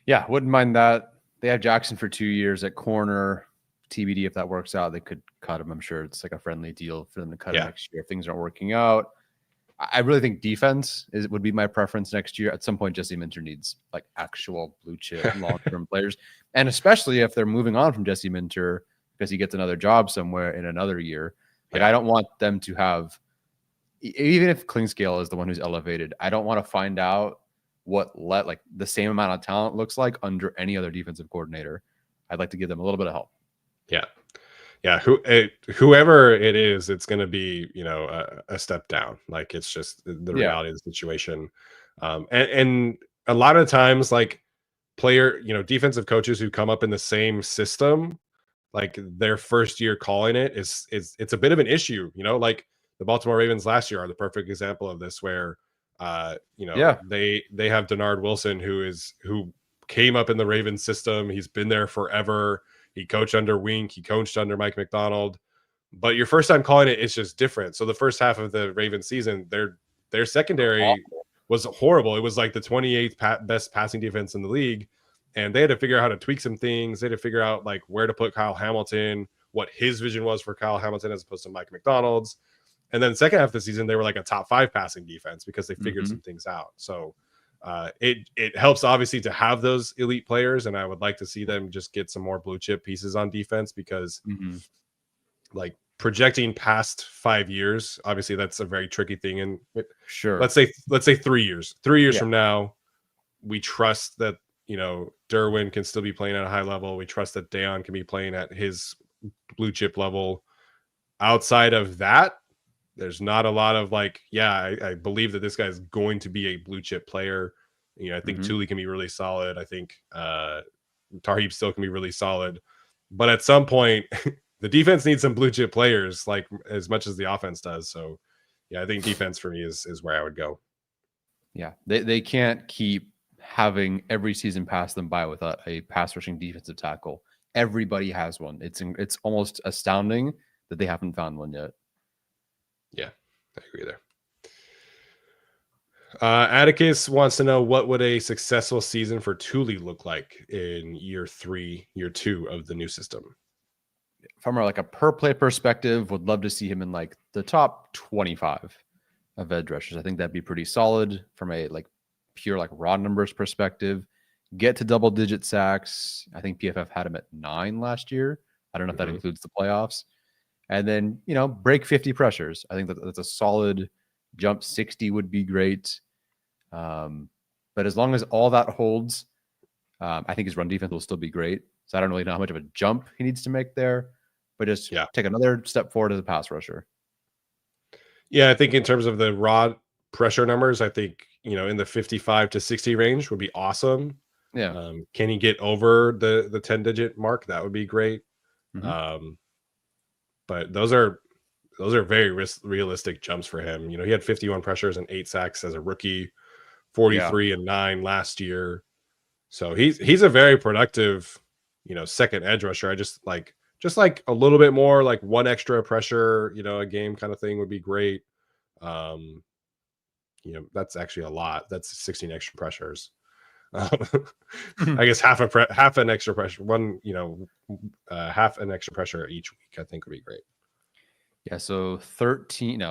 Yeah, wouldn't mind that. They have Jackson for 2 years at corner. TBD if that works out, they could cut him. I'm sure it's like a friendly deal for them to cut him next year if things aren't working out. I really think defense would be my preference next year. At some point, Jesse Minter needs like actual blue chip long-term players, and especially if they're moving on from Jesse Minter because he gets another job somewhere in another year. Like I don't want them to have, even if Klingscale is the one who's elevated, I don't want to find out what the same amount of talent looks like under any other defensive coordinator. I'd like to give them a little bit of help. Whoever it is, it's going to be a step down. Like it's just the reality of the situation. And a lot of times, like defensive coaches who come up in the same system, like their first year calling it's a bit of an issue. Like the Baltimore Ravens last year are the perfect example of this, where they have Denard Wilson who came up in the Ravens system. He's been there forever. He coached under Wink. He coached under Mike McDonald. But your first time calling it's just different. So the first half of the Ravens season, their secondary was horrible. It was like the 28th best passing defense in the league. And they had to figure out how to tweak some things. They had to figure out like where to put Kyle Hamilton, what his vision was for Kyle Hamilton as opposed to Mike McDonald's. And then second half of the season, they were like a top 5 passing defense because they figured some things out. So it helps obviously to have those elite players, and I would like to see them just get some more blue chip pieces on defense because like projecting past 5 years, obviously that's a very tricky thing. And let's say 3 years. 3 years from now, we trust that Derwin can still be playing at a high level. We trust that Deion can be playing at his blue chip level. Outside of that, there's not a lot of like, I believe that this guy is going to be a blue chip player. I think Thule can be really solid. I think Tarheeb still can be really solid. But at some point, the defense needs some blue chip players, like as much as the offense does. So, I think defense for me is where I would go. Yeah, they can't keep having every season pass them by without a pass rushing defensive tackle. Everybody has one. It's almost astounding that they haven't found one yet. Yeah, I agree there. Atticus wants to know, what would a successful season for Thule look like in year 2 of the new system? from like a per play perspective, would love to see him in like the top 25 of edge rushers. I think that'd be pretty solid from a like pure like raw numbers perspective. Get to double digit sacks. I think PFF had him at 9 last year. I don't know if that includes the playoffs. And then, break 50 pressures. I think that's a solid jump. 60 would be great. But as long as all that holds, I think his run defense will still be great. So I don't really know how much of a jump he needs to make there, but just take another step forward as a pass rusher. Yeah, I think in terms of the raw pressure numbers, I think, in the 55 to 60 range would be awesome. Yeah. Can he get over the 10-digit mark? That would be great. But those are very realistic jumps for him. He had 51 pressures and 8 sacks as a rookie, 43 and 9 last year. So he's a very productive, second edge rusher. I just like a little bit more, like one extra pressure, a game kind of thing would be great. That's actually a lot. That's 16 extra pressures. I guess half an extra pressure, half an extra pressure each week, I think would be great. Yeah. So 17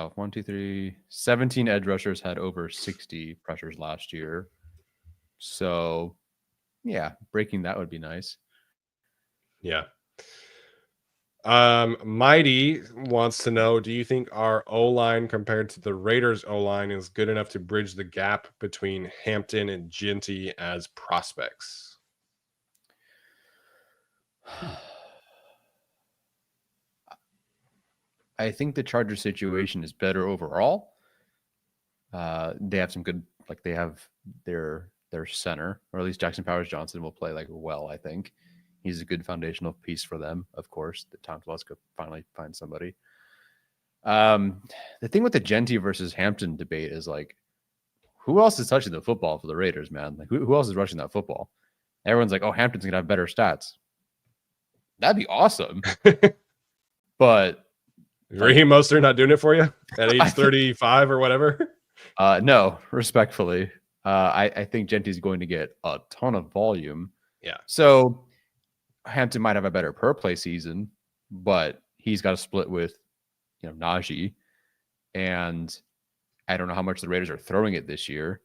edge rushers had over 60 pressures last year. So yeah, breaking that would be nice. Yeah. Mighty wants to know, do you think our O-line compared to the Raiders O-line is good enough to bridge the gap between Hampton and Ginty as prospects? I think the Chargers situation is better overall. They have some good, like they have their center, or at least Jackson Powers-Johnson will play like well, I think. He's a good foundational piece for them, of course. The Tom Telesco finally find somebody. The thing with the Ginty versus Hampton debate is like, who else is touching the football for the Raiders, man? Like, who else is rushing that football? Everyone's like, oh, Hampton's gonna have better stats. That'd be awesome. But Raheem Mostert not doing it for you at age 35 or whatever? No, respectfully. I think Genty's going to get a ton of volume. Yeah. So Hampton might have a better per play season, but he's got to split with, Najee. And I don't know how much the Raiders are throwing it this year,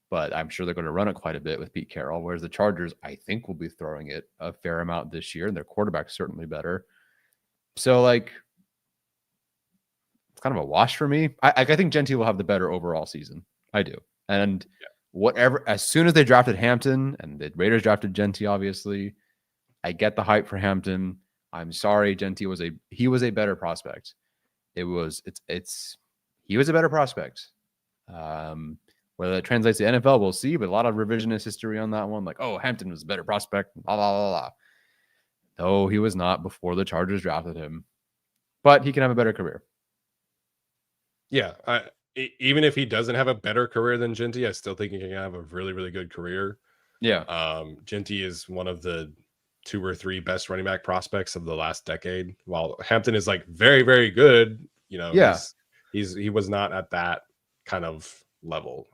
but I'm sure they're going to run it quite a bit with Pete Carroll. Whereas the Chargers, I think, will be throwing it a fair amount this year, and their quarterback's certainly better. So, like, it's kind of a wash for me. I think Ginty will have the better overall season. I do. And whatever, as soon as they drafted Hampton and the Raiders drafted Ginty, obviously, I get the hype for Hampton. I'm sorry, Ginty was a better prospect. He was a better prospect. Whether that translates to NFL, we'll see. But a lot of revisionist history on that one, like, oh, Hampton was a better prospect. Blah blah blah blah. No, he was not before the Chargers drafted him. But he can have a better career. Yeah, even if he doesn't have a better career than Ginty, I still think he can have a really, really good career. Yeah. Ginty is one of the 2 or 3 best running back prospects of the last decade, while Hampton is like very, very good. He was not at that kind of level.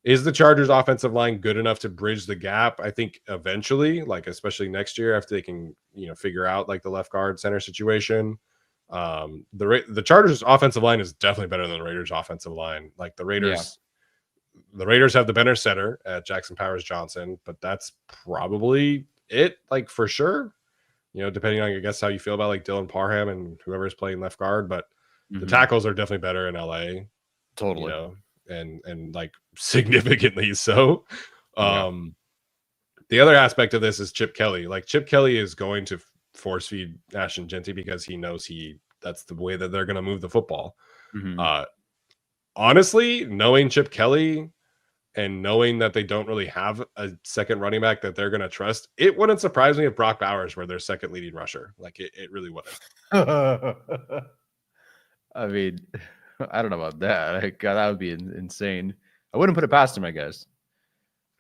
Is the Chargers offensive line good enough to bridge the gap? I think eventually, like especially next year, after they can, figure out like the left guard center situation. The Chargers offensive line is definitely better than the Raiders offensive line. Like the Raiders have the better center at Jackson Powers-Johnson, but that's probably it, like for sure, depending on, I guess, how you feel about like Dylan Parham and whoever is playing left guard, but the tackles are definitely better in LA. Totally. And like significantly so. The other aspect of this is Chip Kelly. Like Chip Kelly is going to force feed Ashton Ginty because he knows that's the way that they're going to move the football. Honestly, knowing Chip Kelly and knowing that they don't really have a second running back that they're going to trust, it wouldn't surprise me if Brock Bowers were their second leading rusher. Like it really wouldn't. I mean, I don't know about that. God, that would be insane. I wouldn't put it past him, I guess.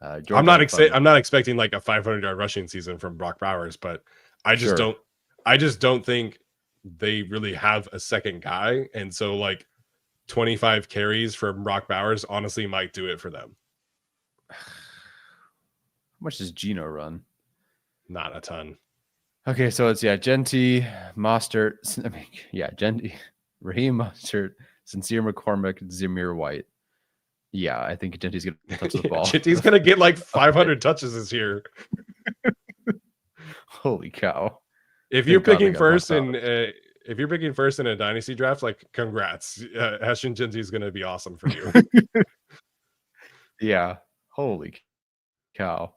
I'm not expecting like a 500-yard rushing season from Brock Bowers, but I just don't think they really have a second guy. And so like 25 carries from Brock Bowers honestly might do it for them. How much does Geno run? Not a ton. Okay, so it's Genty, Mostert. I mean, Genty, Raheem Mostert, Sincere McCormick, Zamir White. Yeah, I think Genty's gonna touch the ball. He's gonna get like 500 touches this year. Holy cow! If you're picking first in a dynasty draft, like congrats, Heshin Genty is gonna be awesome for you. Yeah, holy cow!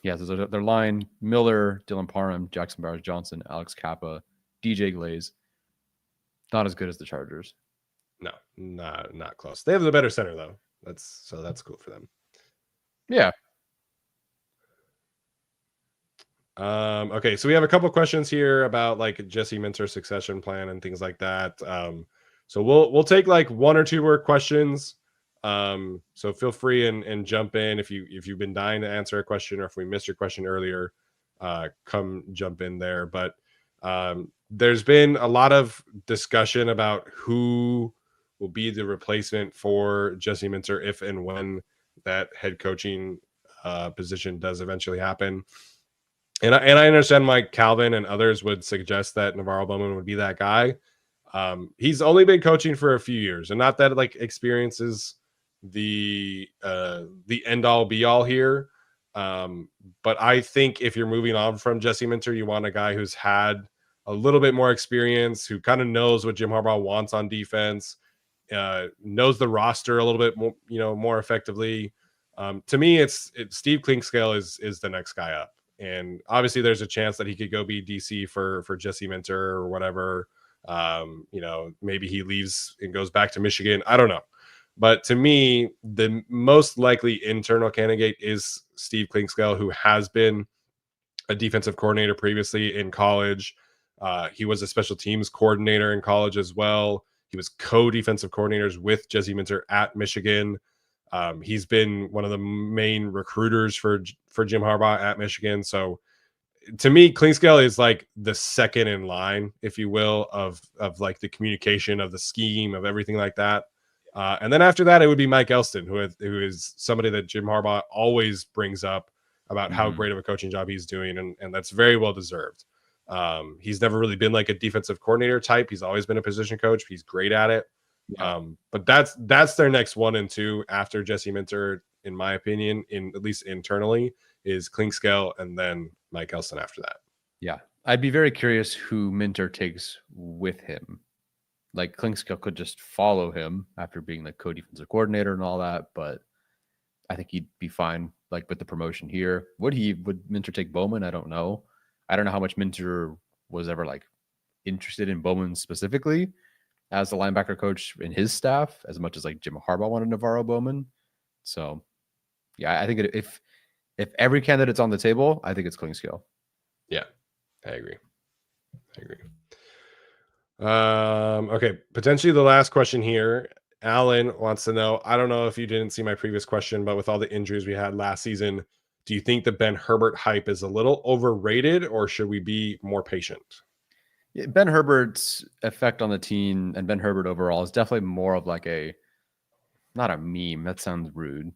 Yeah, so their line: Miller, Dylan Parham, Jackson Bowers Johnson, Alex Kappa, DJ Glaze. Not as good as the Chargers. No, not close. They have the better center though. That's cool for them. Yeah. Okay, so we have a couple questions here about like Jesse Minter succession plan and things like that. So we'll take like one or two more questions. So feel free and jump in if you've been dying to answer a question, or if we missed your question earlier, come jump in there. But there's been a lot of discussion about who will be the replacement for Jesse Minter if and when that head coaching position does eventually happen. And I understand Mike Calvin and others would suggest that NaVorro Bowman would be that guy. He's only been coaching for a few years, and not that like experience is the end all be all here. But I think if you're moving on from Jesse Minter, you want a guy who's had a little bit more experience, who kind of knows what Jim Harbaugh wants on defense, knows the roster a little bit more, more effectively. To me, it's Steve Clinkscale is the next guy up. And obviously there's a chance that he could go be DC for Jesse Minter or whatever. Maybe he leaves and goes back to Michigan. I don't know. But to me, the most likely internal candidate is Steve Clinkscale, who has been a defensive coordinator previously in college. He was a special teams coordinator in college as well. He was co-defensive coordinators with Jesse Minter at Michigan. He's been one of the main recruiters for Jim Harbaugh at Michigan. So to me, Clinkscale is like the second in line, if you will, of like the communication, of the scheme, of everything like that. And then after that, it would be Mike Elston, who is somebody that Jim Harbaugh always brings up about how great of a coaching job he's doing. And that's very well deserved. He's never really been like a defensive coordinator type. He's always been a position coach. He's great at it. Yeah. But that's their next 1 and 2 after Jesse Minter, in my opinion, at least internally, is Clinkscale and then Mike Elston after that. Yeah. I'd be very curious who Minter takes with him. Like Clinkscale could just follow him after being like co-defensive coordinator and all that, but I think he'd be fine like with the promotion here. Would Minter take Bowman? I don't know. I don't know how much Minter was ever like interested in Bowman specifically as the linebacker coach in his staff, as much as like Jim Harbaugh wanted NaVorro Bowman. So yeah, I think if every candidate's on the table, I think it's Clinkscale. Yeah, I agree. Okay, potentially the last question here. Alan wants to know, I don't know if you didn't see my previous question, but with all the injuries we had last season, do you think the Ben Herbert hype is a little overrated, or should we be more patient? Yeah, Ben Herbert's effect on the team and Ben Herbert overall is definitely more of like not a meme. That sounds rude,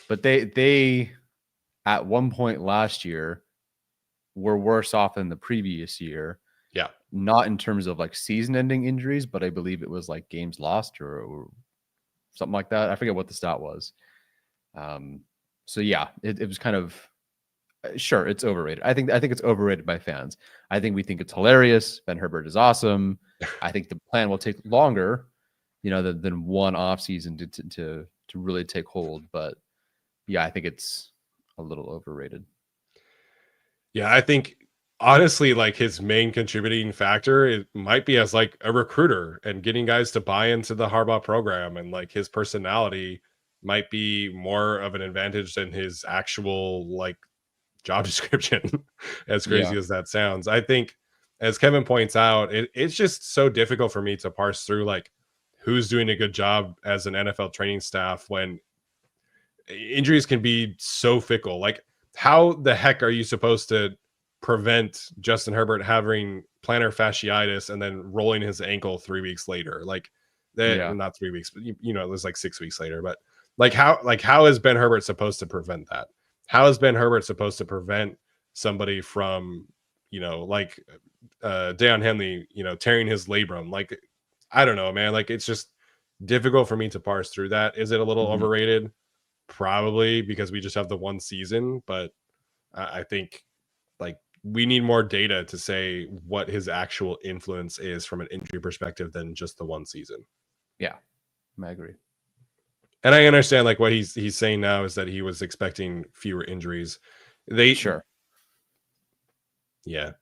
but they at one point last year were worse off than the previous year. Yeah. Not in terms of like season-ending injuries, but I believe it was like games lost or something like that. I forget what the stat was. So yeah, it was kind of sure it's overrated. I think it's overrated by fans. I think we think it's hilarious. Ben Herbert is awesome. I think the plan will take longer, than one off season to really take hold. But yeah, I think it's a little overrated. Yeah, I think honestly, like his main contributing factor, it might be as like a recruiter and getting guys to buy into the Harbaugh program, and like his personality might be more of an advantage than his actual like job description. As crazy as that sounds, I think, as Kevin points out, it's just so difficult for me to parse through like who's doing a good job as an NFL training staff when injuries can be so fickle. Like, how the heck are you supposed to prevent Justin Herbert having plantar fasciitis and then rolling his ankle 3 weeks later? Like that, not 3 weeks, but it was like 6 weeks later. But how is Ben Herbert supposed to prevent that? How is Ben Herbert supposed to prevent somebody from like Deion Henley, tearing his labrum. Like, I don't know, man. Like, it's just difficult for me to parse through that. Is it a little overrated? Probably, because we just have the one season, but I think like we need more data to say what his actual influence is from an injury perspective than just the one season. Yeah, I agree. And I understand like what he's saying now is that he was expecting fewer injuries. Sure. Yeah.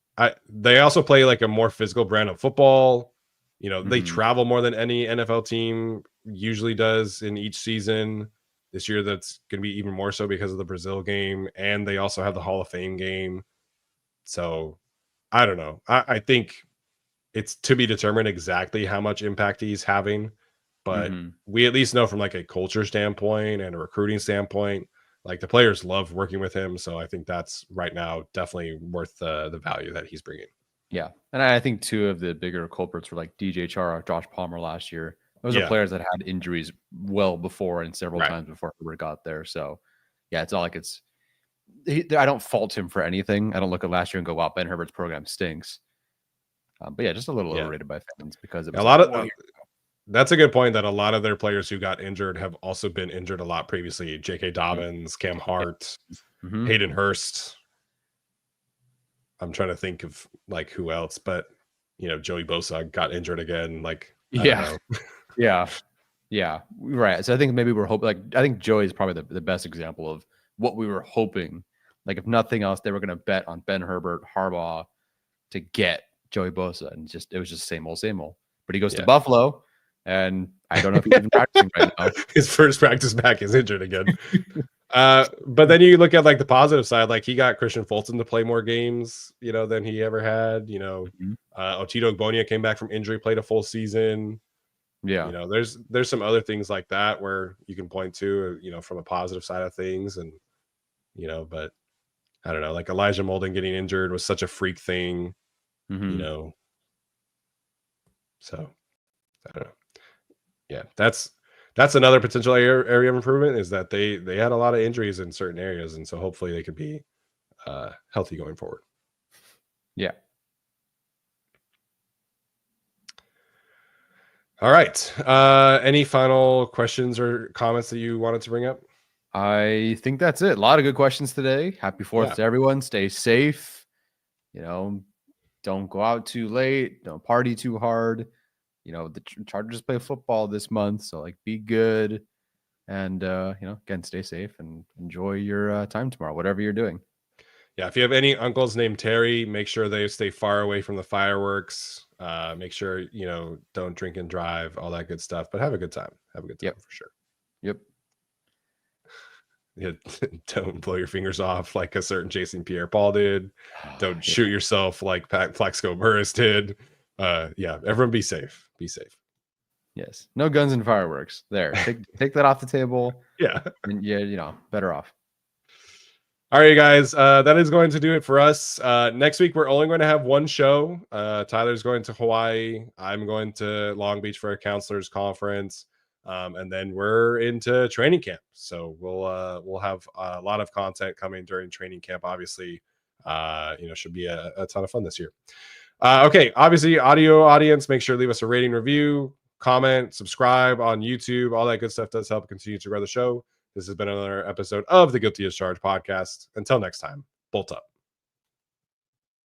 They also play like a more physical brand of football. They travel more than any NFL team usually does in each season. This year, that's going to be even more so because of the Brazil game. And they also have the Hall of Fame game. So I don't know. I think it's to be determined exactly how much impact he's having. But we at least know from like a culture standpoint and a recruiting standpoint, like the players love working with him. So I think that's right now definitely worth the value that he's bringing. Yeah. And I think two of the bigger culprits were like DJ Chark, Josh Palmer last year. Those are players that had injuries well before and several times before Herbert got there. So yeah, it's not like I don't fault him for anything. I don't look at last year and go, wow, Ben Herbert's program stinks. But yeah, just a little overrated by fans because it was a lot of that's a good point that a lot of their players who got injured have also been injured a lot previously. J.K. Dobbins, Cam Hart, Hayden Hurst. I'm trying to think of like who else, but Joey Bosa got injured again. Like, yeah. Right. So I think maybe we're hoping, I think Joey is probably the best example of what we were hoping. Like, if nothing else, they were going to bet on Ben Herbert, Harbaugh to get Joey Bosa. And it was just same old. But he goes to Buffalo. And I don't know if he's even practicing right now. His first practice back is injured again. But then you look at like the positive side, like he got Christian Fulton to play more games, than he ever had. Otito Ogbonia came back from injury, played a full season. Yeah. There's some other things like that where you can point to, from a positive side of things. And, but I don't know, like Elijah Molden getting injured was such a freak thing, so I don't know. Yeah, that's another potential area of improvement is that they had a lot of injuries in certain areas, and so hopefully they could be healthy going forward. Yeah. All right. Any final questions or comments that you wanted to bring up? I think that's it. A lot of good questions today. Happy 4th to everyone. Stay safe. Don't go out too late. Don't party too hard. The Chargers play football this month, so like be good and again, stay safe and enjoy your time tomorrow, whatever you're doing. Yeah, if you have any uncles named Terry, make sure they stay far away from the fireworks. Make sure don't drink and drive, all that good stuff. But have a good time. Have a good time for sure. Yep. Yeah, don't blow your fingers off like a certain Jason Pierre-Paul did. Don't shoot yourself like Plaxico Burress did. Everyone be safe. Be safe. Yes. No guns and fireworks. There. Take that off the table. Yeah. And better off. All right, guys. That is going to do it for us. Next week, we're only going to have one show. Tyler's going to Hawaii. I'm going to Long Beach for a counselor's conference. And then we're into training camp. So we'll have a lot of content coming during training camp. Obviously, should be a ton of fun this year. Okay, obviously, audio audience, make sure to leave us a rating, review, comment, subscribe on YouTube. All that good stuff does help continue to grow the show. This has been another episode of the Guilty as Charged podcast. Until next time, bolt up.